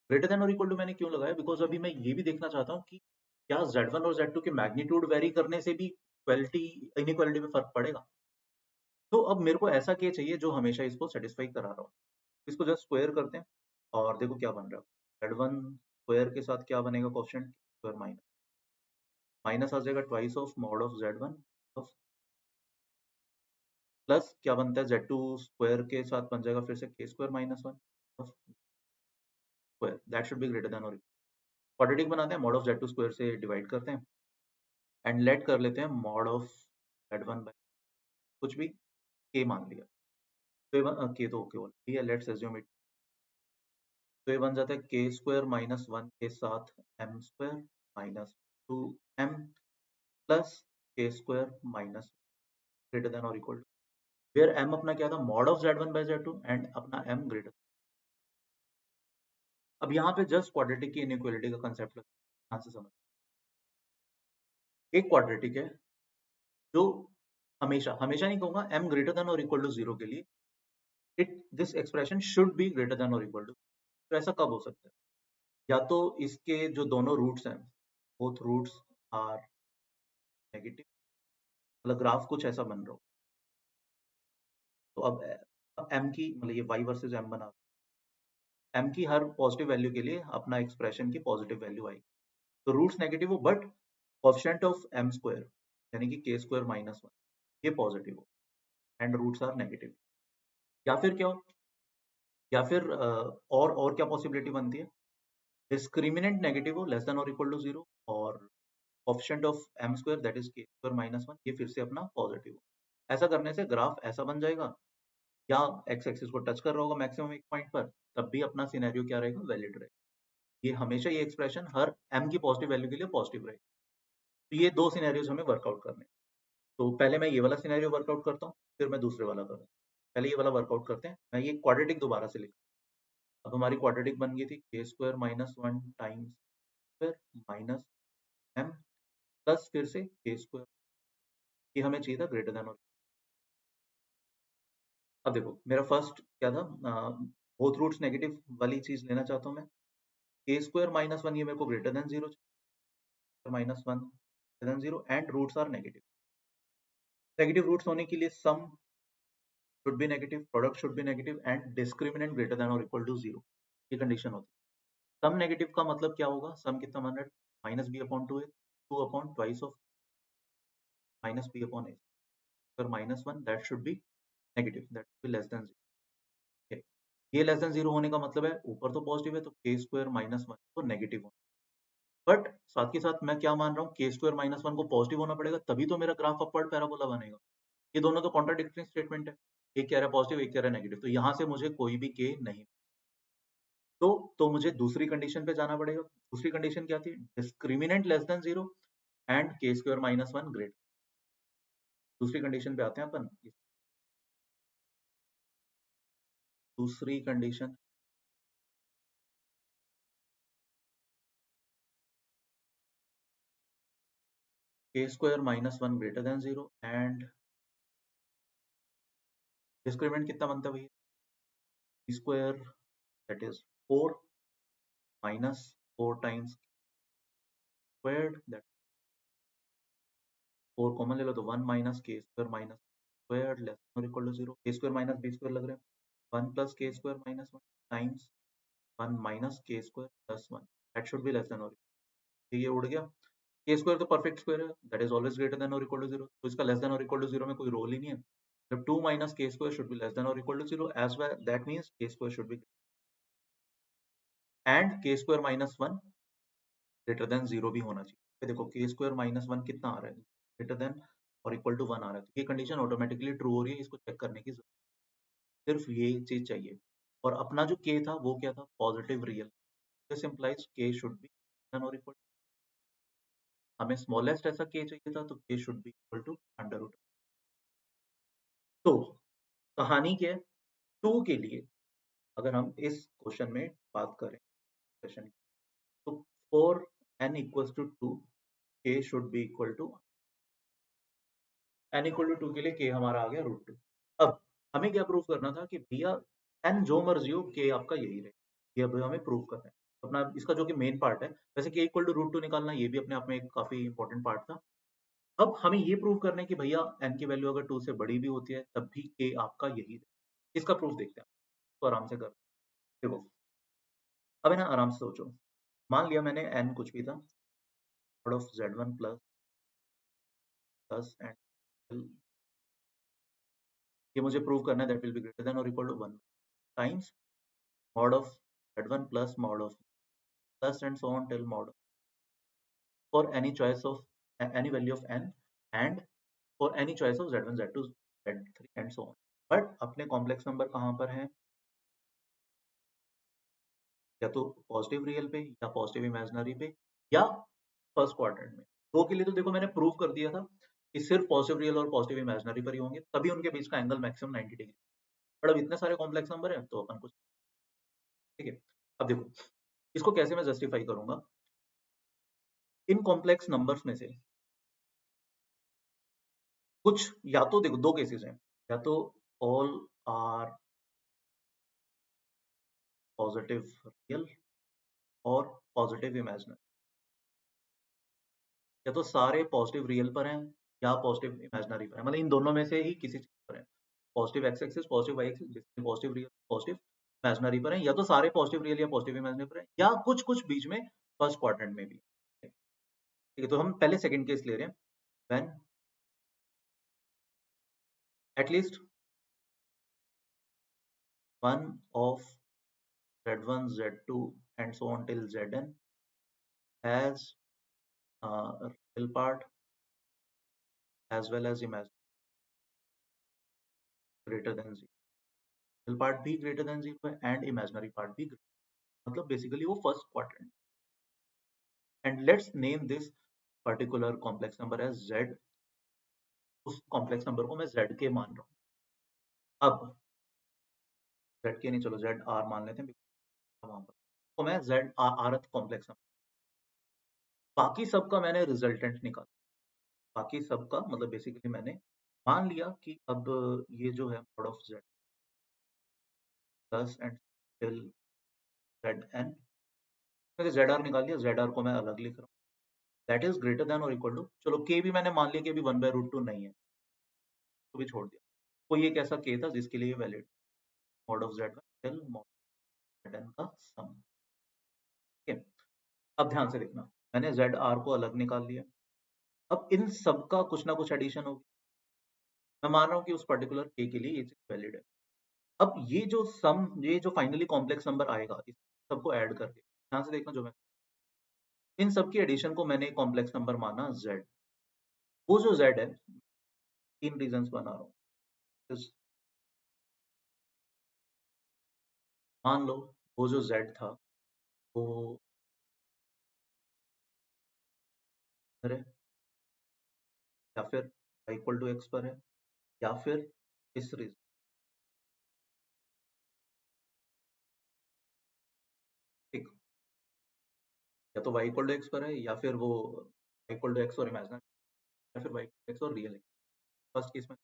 Greater than और equal to मैंने क्यों लगाया, because अभी मैं ये भी देखना चाहता हूँ कि क्या Z1 और Z2 के मैग्नीट्यूड वेरी करने से भी इक्वालिटी इनइक्वालिटी में फर्क पड़ेगा। तो अब मेरे को ऐसा के चाहिए जो हमेशा इसको सेटिस्फाई करा रहा हो। इसको जस्ट स्क्वायर करते हैं और देखो क्या बन रहा है। Z1 स्क्वायर के साथ क्या बनेगा, क्वेश्चन स्क्वायर माइनस माइनस आ जाएगा twice of mod of Z1 plus क्या बनता है Z2 स्क्वायर के साथ बन जाएगा फिर से k square minus 1 square, that should be greater than और क्वाड्रेटिक बनाते हैं, मॉड ऑफ Z2 स्क्वायर से डिवाइड करते हैं एंड लेट कर लेते हैं मॉड ऑफ Z1 बाय कुछ भी k मान लिया। तो ये k तो ओके बोल है, लेट्स अज्यूम इट। तो ये बन जाता है k स्क्वायर माइनस 1 के साथ m square minus 2m plus k square minus greater than और इक्वल टू वेयर m अपना क्या था, mod of Z1 by Z2 and अपना m ग्रेटर। अब यहाँ पे जस्ट क्वाड्रेटिक की इनइक्वालिटी का कंसेप्ट यहाँ से समझ, एक क्वाड्रेटिक है जो हमेशा हमेशा नहीं कहूंगा, m ग्रेटर देन और इक्वल टू 0 के लिए it this expression should be greater than और इक्वल टू। तो ऐसा कब हो सकता है, या तो इसके जो दोनों रूट्स हैं बोथ रूट्स आर नेगेटिव, मतलब ग्राफ कुछ ऐसा बन रहा हो। तो अब m की मतलब ये y वर्सेस m बना, m की हर पॉजिटिव वैल्यू के लिए अपना एक्सप्रेशन की पॉजिटिव वैल्यू आएगी। तो रूट्स नेगेटिव हो but coefficient of m square यानी कि k स्क्वायर माइनस 1 ये पॉजिटिव हो एंड रूट्स आर नेगेटिव। या फिर क्या हो, या फिर और क्या पॉसिबिलिटी बनती है, डिस्क्रिमिनेंट नेगेटिव हो लेस देन और इक्वल टू 0 और coefficient of m square that is k square minus 1 ये फिर से अपना पॉजिटिव हो। ऐसा करने से ग्राफ ऐसा बन जाएगा या एक्स एक्सिस को टच कर रहा होगा मैक्सिमम एक पॉइंट पर, तब भी अपना सिनेरियो क्या रहेगा, वैलिड रहेगा। ये हमेशा ये एक्सप्रेशन हर m की पॉजिटिव वैल्यू के लिए पॉजिटिव रहेगा। तो ये दो सिनेरियोज हमें वर्कआउट करने, तो पहले मैं ये वाला सिनेरियो वर्कआउट करता हूँ फिर मैं दूसरे वाला करूँ। पहले ये वाला वर्कआउट करते हैं, मैं ये क्वाड्रेटिक दोबारा से लिख, अब हमारी क्वाड्रेटिक बन गई थी k square minus 1 times square minus m plus फिर से k स्क्वायर, ये हमें चाहिए था ग्रेटर देन और। अब देखो मेरा फर्स्ट क्या था, बोथ रूट्स नेगेटिव वाली चीज लेना चाहता हूँ मैं, k स्क्वायर माइनस 1 ये मेरे को greater than 0 minus 1 greater than 0 and roots are negative. Negative roots होने के लिए sum should be negative, product should be negative and discriminant greater than और इक्वल टू 0, ये कंडीशन होती है। सम नेगेटिव का मतलब क्या होगा, सम कितना बन रहा है, minus B upon 2 2 upon twice of minus B upon A अगर minus 1 that should be negative, that should be less than 0। ये लेस देन 0 होने का मतलब है ऊपर तो पॉजिटिव है तो k स्क्वायर माइनस 1 तो नेगेटिव होना, बट साथ के साथ मैं क्या मान रहा हूँ, k स्क्वायर माइनस 1 को पॉजिटिव होना पड़ेगा तभी तो मेरा ग्राफ अपवर्ड पैराबोला बनेगा। ये दोनों तो कॉन्ट्राडिक्टरी स्टेटमेंट है, एक कह रहा है पॉजिटिव एक कह रहा है नेगेटिव, तो यहाँ से मुझे कोई भी k नहीं, तो मुझे दूसरी कंडीशन पे जाना पड़ेगा। दूसरी कंडीशन क्या थी, discriminant less than 0 and k square minus 1 greater. दूसरी कंडीशन पे आते हैं अपन, दूसरी condition k square minus 1 greater than 0 and discriminant कितना बनता है भैया, square that is 4 minus 4 times squared that 4 common ले लो तो 1 minus K square minus square less और equal to 0, A square minus B square लग रहा है 1 प्लस के square minus 1 times 1 minus K square plus 1 that should be less than और ये उड़ गया। के स्क्वायर तो परफेक्ट स्क्वायर है, that is always greater than और इक्वल टू 0, तो इसका लेस देन और इक्वल टू 0 में कोई रोल ही नहीं है। जब 2 minus K square should be less than और equal to 0 as well, that means K square should be and K square minus 1 greater than 0 भी होना चाहिए। तो देखो के स्क्वायर माइनस 1 कितना आ रहा है, ग्रेटर देन और इक्वल टू 1 आ रहा है, तो ये कंडीशन ऑटोमेटिकली ट्रू हो रही है, इसको चेक करने की जरूरत सिर्फ ये चीज चाहिए। और अपना जो के था वो क्या था, positive real, this implies K should be than और इक्वल, हमें स्मॉलेस्ट ऐसा के चाहिए था तो K should be equal to under root. तो कहानी क्या है, 2 के लिए अगर हम इस क्वेश्चन में बात करें क्वेश्चन, तो for n equals to 2 k should be equal to n equal to 2 के लिए k हमारा आ गया √2। अब हमें क्या प्रूव करना था कि भैया n जो मर्जी हो k आपका यही रहे, ये अब हमें प्रूव करना है अपना, इसका जो कि मेन पार्ट है। वैसे k इक्वल टू √2 निकालना ये भी अपने आप में एक काफी इंपॉर्टेंट पार्ट था। अब हमें ये प्रूव करना है कि भैया n की वैल्यू अगर 2 से बड़ी भी होती है तब भी k आपका यही रहे। इसका प्रूफ देखते हैं, तो आराम से कर देखो। अब है ना, आराम से सोचो, मान लिया मैंने n कुछ भी था mod of z1 plus and ये मुझे प्रूव करना है that will be greater than और equal to 1 times mod of z1 plus mod of plus and so on till mod for any choice of any value of n and for any choice of z1 z2 z3 and so on। But अपने complex number कहाँ पर हैं, या तो positive real पे या positive imaginary पे या फर्स्ट क्वाड्रेंट में। दो के लिए तो देखो मैंने प्रूव कर दिया था कि सिर्फ पॉजिटिव रियल और पॉजिटिव इमेजिनरी पर ही होंगे, तभी उनके बीच का एंगल मैक्सिमम 90 डिग्री। बट अब इतने सारे कॉम्प्लेक्स नंबर है तो अपन कुछ, ठीक है। अब देखो इसको कैसे मैं जस्टिफाई करूंगा, इन कॉम्प्लेक्स नंबर्स में से कुछ, या तो देखो दो केसेस हैं, या तो ऑल आर पॉजिटिव रियल और पॉजिटिव इमेजिनरी, या तो सारे पॉजिटिव रियल पर हैं या पॉजिटिव इमेजिनरी पर हैं, मतलब इन दोनों में से ही किसी चीज पर है। Positive X axis positive Y axis, positive real positive imaginary पर है, या तो सारे पॉजिटिव रियल या पॉजिटिव इमेजिनरी पर है, या कुछ कुछ बीच में फर्स्ट क्वाड्रेंट में भी। ठीक है, तो हम पहले सेकंड केस ले रहे हैं, when at least one of z1 z2 and so on till zn has real part as well as imaginary greater than 0, real part भी greater than 0 है and imaginary part भी greater, मतलब बेसिकली वो first quadrant. And let's name this particular complex number as z, उस complex number को मैं z के मान रहा हूँ। अब z के नहीं, चलो z r मान लेते हैं वहां पर, तो मैं z rth कॉम्प्लेक्स नंबर, बाकी सबका मैंने रिजल्टेंट निकाला, बाकी सबका मतलब बेसिकली मैंने मान लिया कि अब ये जो है mod of z plus and till Z N, मैंने जेड आर निकाल लिया, जेड आर को मैं अलग लिख रहा हूँ, दैट इज ग्रेटर देन और इक्वल टू, चलो के भी मैंने मान लिया कि अभी 1/√2 नहीं है तो भी छोड़ दिया, कोई एक ऐसा के था जिसके लिए valid mod of Z till mod Z N का सम। ठीक है, अब ध्यान से देखना, मैंने जेड आर को अलग निकाल लिया, अब इन सबका कुछ ना कुछ एडिशन होगी, मैं मान रहा हूँ कि उस पर्टिकुलर के लिए ये चीज वैलिड है। अब ये जो सम, ये जो फाइनली कॉम्प्लेक्स नंबर आएगा इस सबको ऐड करके, ध्यान से देखना, जो मैं इन सबकी एडिशन को मैंने कॉम्प्लेक्स नंबर माना z, वो जो z है, तीन रीजंस बना रहा हूँ। मान लो वो जो z था वो इधर है, या फिर इक्वल टू x पर है, या फिर इस रीजन, ठीक, या तो y इक्वल टू x पर है, या फिर वो y इक्वल टू x और इमेजिनरी, या फिर y इक्वल टू x और रियल है। फर्स्ट केस में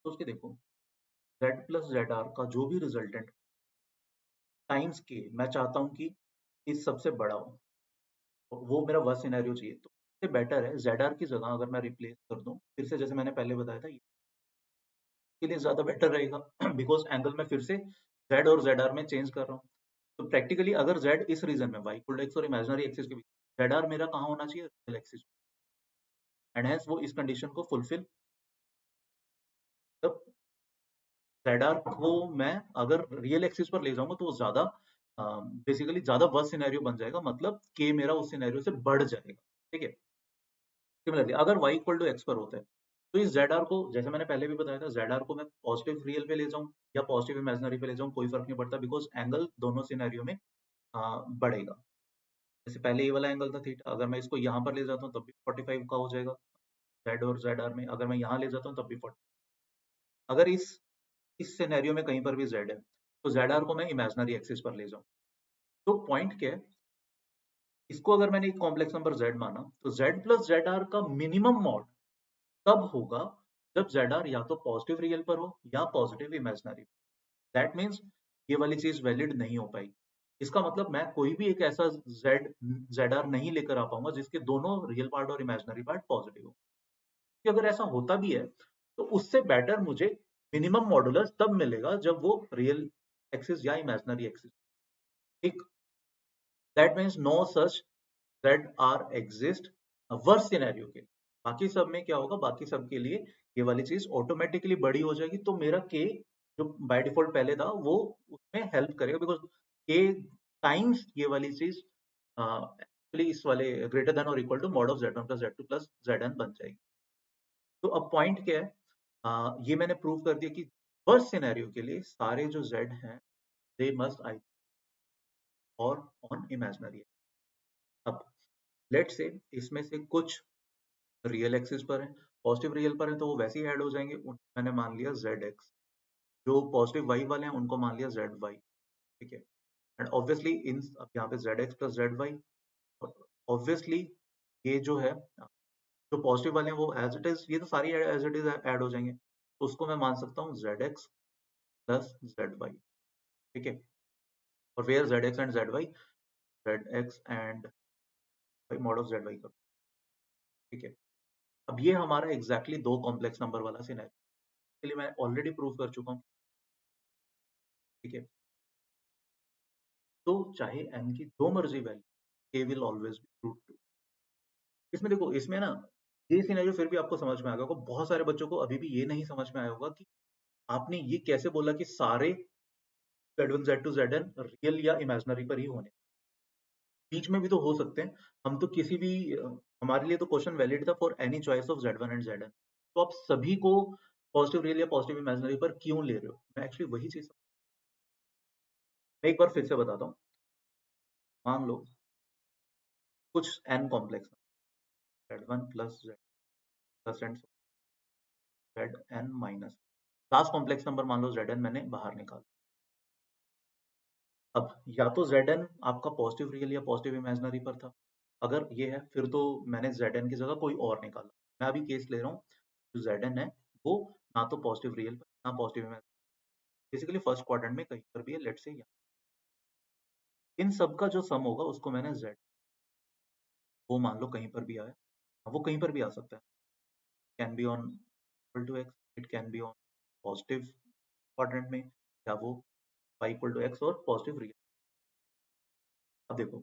सोच के देखो, z प्लस जेड आर का जो भी रिजल्टेंट टाइम्स के, मैं चाहता हूँ कि इस सबसे बड़ा हो, तो वो मेरा वर्स्ट सिनेरियो चाहिए। तो से बेटर है ZR की जगह अगर मैं रिप्लेस कर दूं फिर से, जैसे मैंने पहले बताया था, के लिए ज्यादा बेटर रहेगा बिकॉज एंगल में फिर से Z और ZR में चेंज कर रहा हूँ। तो प्रैक्टिकली अगर Z इस रीजन में y इक्वल टू x और इमेजिनरी एक्सिस के बीच, ZR मेरा कहाँ होना चाहिए? रियल एक्सिस, एंड हेंस वो इस कंडीशन को फुलफिल। तब ZR को मैं अगर रियल एक्सिस पर ले जाऊंगा तो वो ज्यादा बेसिकली ज्यादा वर्स्ट सिनेरियो बन जाएगा, मतलब k मेरा उस सिनेरियो से बढ़ जाएगा। ठीक है, सिमिलरली अगर y इक्वल टू एक्स पर होता है तो इस ZR को, जैसे मैंने पहले भी बताया था, ZR को मैं पॉजिटिव रियल पे ले जाऊं या पॉजिटिव इमेजिनरी पे ले जाऊं, कोई फर्क नहीं पड़ता बिकॉज एंगल दोनों सिनेरियो में बढ़ेगा। जैसे पहले ये वाला एंगल था थीटा, अगर मैं इसको यहाँ पर ले जाता हूँ तब भी 45 का हो जाएगा Z और ZR में, अगर मैं यहाँ ले जाता हूँ तब भी 40। अगर इस सिनेरियो में कहीं पर भी Z है तो ZR को मैं इमेजिनरी एक्सिस पर ले जाऊं। तो पॉइंट क्या है, इसको अगर मैंने एक कॉम्प्लेक्स नंबर Z माना तो Z प्लस ZR का मिनिमम मॉड तब होगा जब ZR या तो पॉजिटिव रियल पर हो या पॉजिटिव इमेजिनरी। दैट मीन्स ये वाली चीज वैलिड नहीं हो पाएगी। इसका मतलब मैं कोई भी एक ऐसा ZR नहीं लेकर आ पाऊंगा जिसके दोनों रियल पार्ट और इमेजिनरी पार्ट पॉजिटिव हो। कि अगर ऐसा होता भी है तो उससे बेटर मुझे मिनिमम मॉडुलस तब मिलेगा जब वो रियल एक्सिस या इमेजिनरी एक्सिस। ठीक, that means no such ZR exist worst scenario के लिए। बाकी सब में क्या होगा, बाकी सब के लिए ये वाली चीज ऑटोमेटिकली बड़ी हो जाएगी, तो मेरा k जो बाय डिफॉल्ट पहले था वो उसमें हेल्प करेगा बिकॉज k टाइम्स ये वाली चीज एक्चुअली इस वाले ग्रेटर देन और equal to mod of Z1 plus Z2 plus Zn बन जाएगी। तो अब पॉइंट क्या है, ये मैंने प्रूव कर दिया कि वर्स्ट सिनेरियो के लिए सारे जो Z हैं दे मस्ट आई और ऑन इमेजिनरी। अब लेट से इसमें से कुछ रियल एक्सिस पर है, पॉजिटिव रियल पर है तो वो वैसे ही ऐड हो जाएंगे, मैंने मान लिया ZX। जो पॉजिटिव वाई वाले हैं उनको मान लिया ZY। ठीक है, एंड ऑब्वियसली इन अब यहाँ पे ZX प्लस ZY, ऑब्वियसली ये जो है जो पॉजिटिव वाले हैं वो एज इट इज, ये तो सारी एज इट इज ऐड हो जाएंगे, तो उसको मैं मान सकता हूँ ZX प्लस ZY। ठीक है, और where ZX and ZY, ZX and mod of ZY का। ठीक है, अब ये हमारा एग्जैक्टली दो कॉम्प्लेक्स नंबर वाला सिनेरियो के लिए मैं ऑलरेडी प्रूव कर चुका हूँ। ठीक है, तो चाहे n की जो मर्जी value, k will always be root two. इसमें देखो, इसमें ना ये सिनेरियो फिर भी आपको समझ में आ गया होगा, बहुत सारे बच्चों को अभी भी ये नहीं समझ में आया होगा कि आपने ये कैसे बोला कि सारे Z1 Z2 Zn रियल या इमेजिनरी पर ही होने, बीच में भी तो हो सकते हैं। हम तो किसी भी हमारे लिए तो क्वेश्चन वैलिड था for any choice of Z1 and Zn, तो आप सभी को पॉजिटिव रियल या पॉजिटिव इमेजिनरी पर क्यों ले रहे हो? मैं एक्चुअली वही चीज मैं एक बार फिर से बताता हूँ। मान लो कुछ n complex Z1 plus Z plus and Zn minus last complex number मान लो Zn मैंने बाहर निकाला। अब या तो Zn आपका पॉजिटिव रियल या पॉजिटिव इमेजिनरी पर था, अगर ये है फिर तो मैंने Zn की जगह कोई और निकाला। मैं अभी केस ले रहा हूँ जो Zn है वो ना तो पॉजिटिव रियल पर ना positive imaginary, basically first quadrant में कहीं पर भी है, लेट्स से यहाँ। इन सब का जो सम होगा उसको मैंने Z, वो मान लो कहीं पर भी आया, वो कहीं पर भी आ सकता है, can be on equal to x, it can be on positive quadrant में, या वो y इक्वल टू x और पॉजिटिव रियल। अब देखो,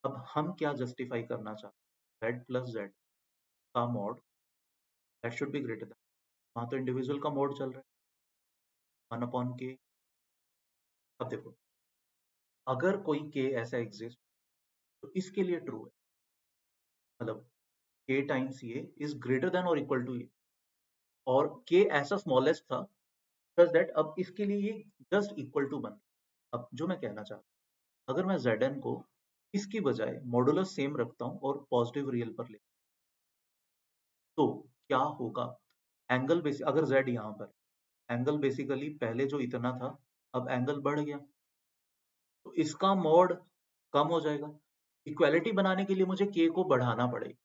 अब हम क्या जस्टिफाई करना चाहते हैं, z प्लस जेड का mod that should be greater then, वहां तो इंडिविजुअल का मॉड चल रहा है 1/k। अब देखो, अगर कोई k ऐसा एग्जिस्ट तो इसके लिए ट्रू है, मतलब k टाइम्स ये इज ग्रेटर देन और इक्वल टू ये, और k ऐसा स्मॉलेस्ट था सच दैट अब इसके लिए ये जस्ट इक्वल टू बन। अब जो मैं कहना चाहता हूँ, अगर मैं Zn को इसकी बजाय मॉडुलस सेम रखता हूँ और पॉजिटिव रियल पर ले, तो क्या होगा, एंगल बेसिक अगर Z यहाँ पर, एंगल बेसिकली पहले जो इतना था अब एंगल बढ़ गया, तो इसका मॉड कम हो जाएगा। इक्वालिटी बनाने के लिए मुझे k को बढ़ाना पड़ेगा,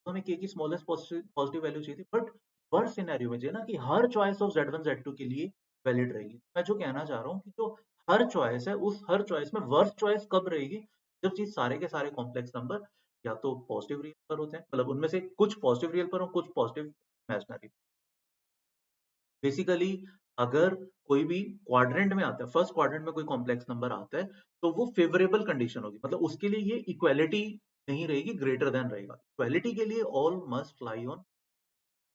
तो हमें k की स्मॉलेस्ट पॉजिटिव वैल्यू चाहिए थी, बट वर्स्ट सिनेरियो में जो है ना कि her choice of Z1 Z2 के लिए वैलिड रहेगी। मैं जो कहना चाह रहा हूँ कि जो हर चॉइस है उस हर चॉइस में वर्स्ट चॉइस कब रहेगी, जब चीज सारे के सारे कॉम्प्लेक्स नंबर या तो पॉजिटिव रियल नंबर होते हैं, मतलब उनमें से कुछ पॉजिटिव रियल पर और कुछ पॉजिटिव इमेजिनरी। बेसिकली अगर कोई भी क्वाड्रेंट में आता है, फर्स्ट क्वाड्रेंट में कोई कॉम्प्लेक्स नंबर आता है, तो वो फेवरेबल कंडीशन होगी, मतलब उसके लिए ये इक्वालिटी नहीं रहेगी, ग्रेटर देन रहेगा। इक्वालिटी के लिए all must lie on,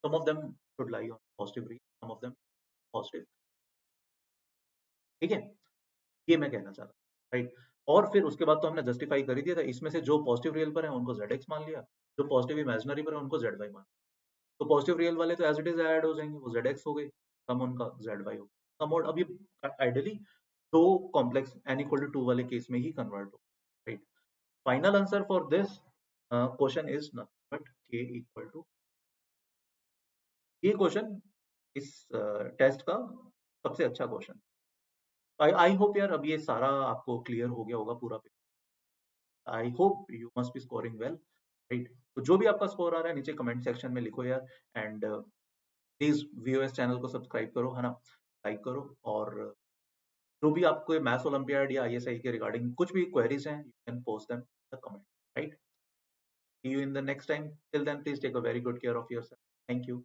some of them should lie on positive real, some of them positive. ठीक है, ये मैं कहना चाह रहा हूँ, राइट। और फिर उसके बाद तो हमने जस्टिफाई कर ही दिया था, इसमें से जो पॉजिटिव रियल पर है उनको जेड मान लिया, जो पॉजिटिव इमेजिनरी पर है उनको जेड मान। तो पॉजिटिव रियल वाले तो एज इट इज ऐड हो जाएंगे, वो जेड हो गई, सम उनका जेड हो गया, सम। और अब ये आइडियली दो कॉम्प्लेक्स n इक्वल टू 2 वाले केस में ही कन्वर्ट हो, right. Final answer for this question is nothing but k equal to, ये क्वेश्चन इस टेस्ट का सबसे अच्छा क्वेश्चन। आई होप यार अब ये सारा आपको क्लियर हो गया होगा पूरा। I hope you must be scoring well, right. तो जो भी आपका स्कोर आ रहा है नीचे कमेंट सेक्शन में लिखो यार, एंड प्लीज वीओएस चैनल को सब्सक्राइब करो, है ना, लाइक करो। और जो भी आपको मैथ्स ओलंपियाड या आईएसआई के रिगार्डिंग कुछ भी क्वेरीज हैं, you can post them in the comment, right. See you in the next time. Till then, please take a very good care of yourself. Thank you.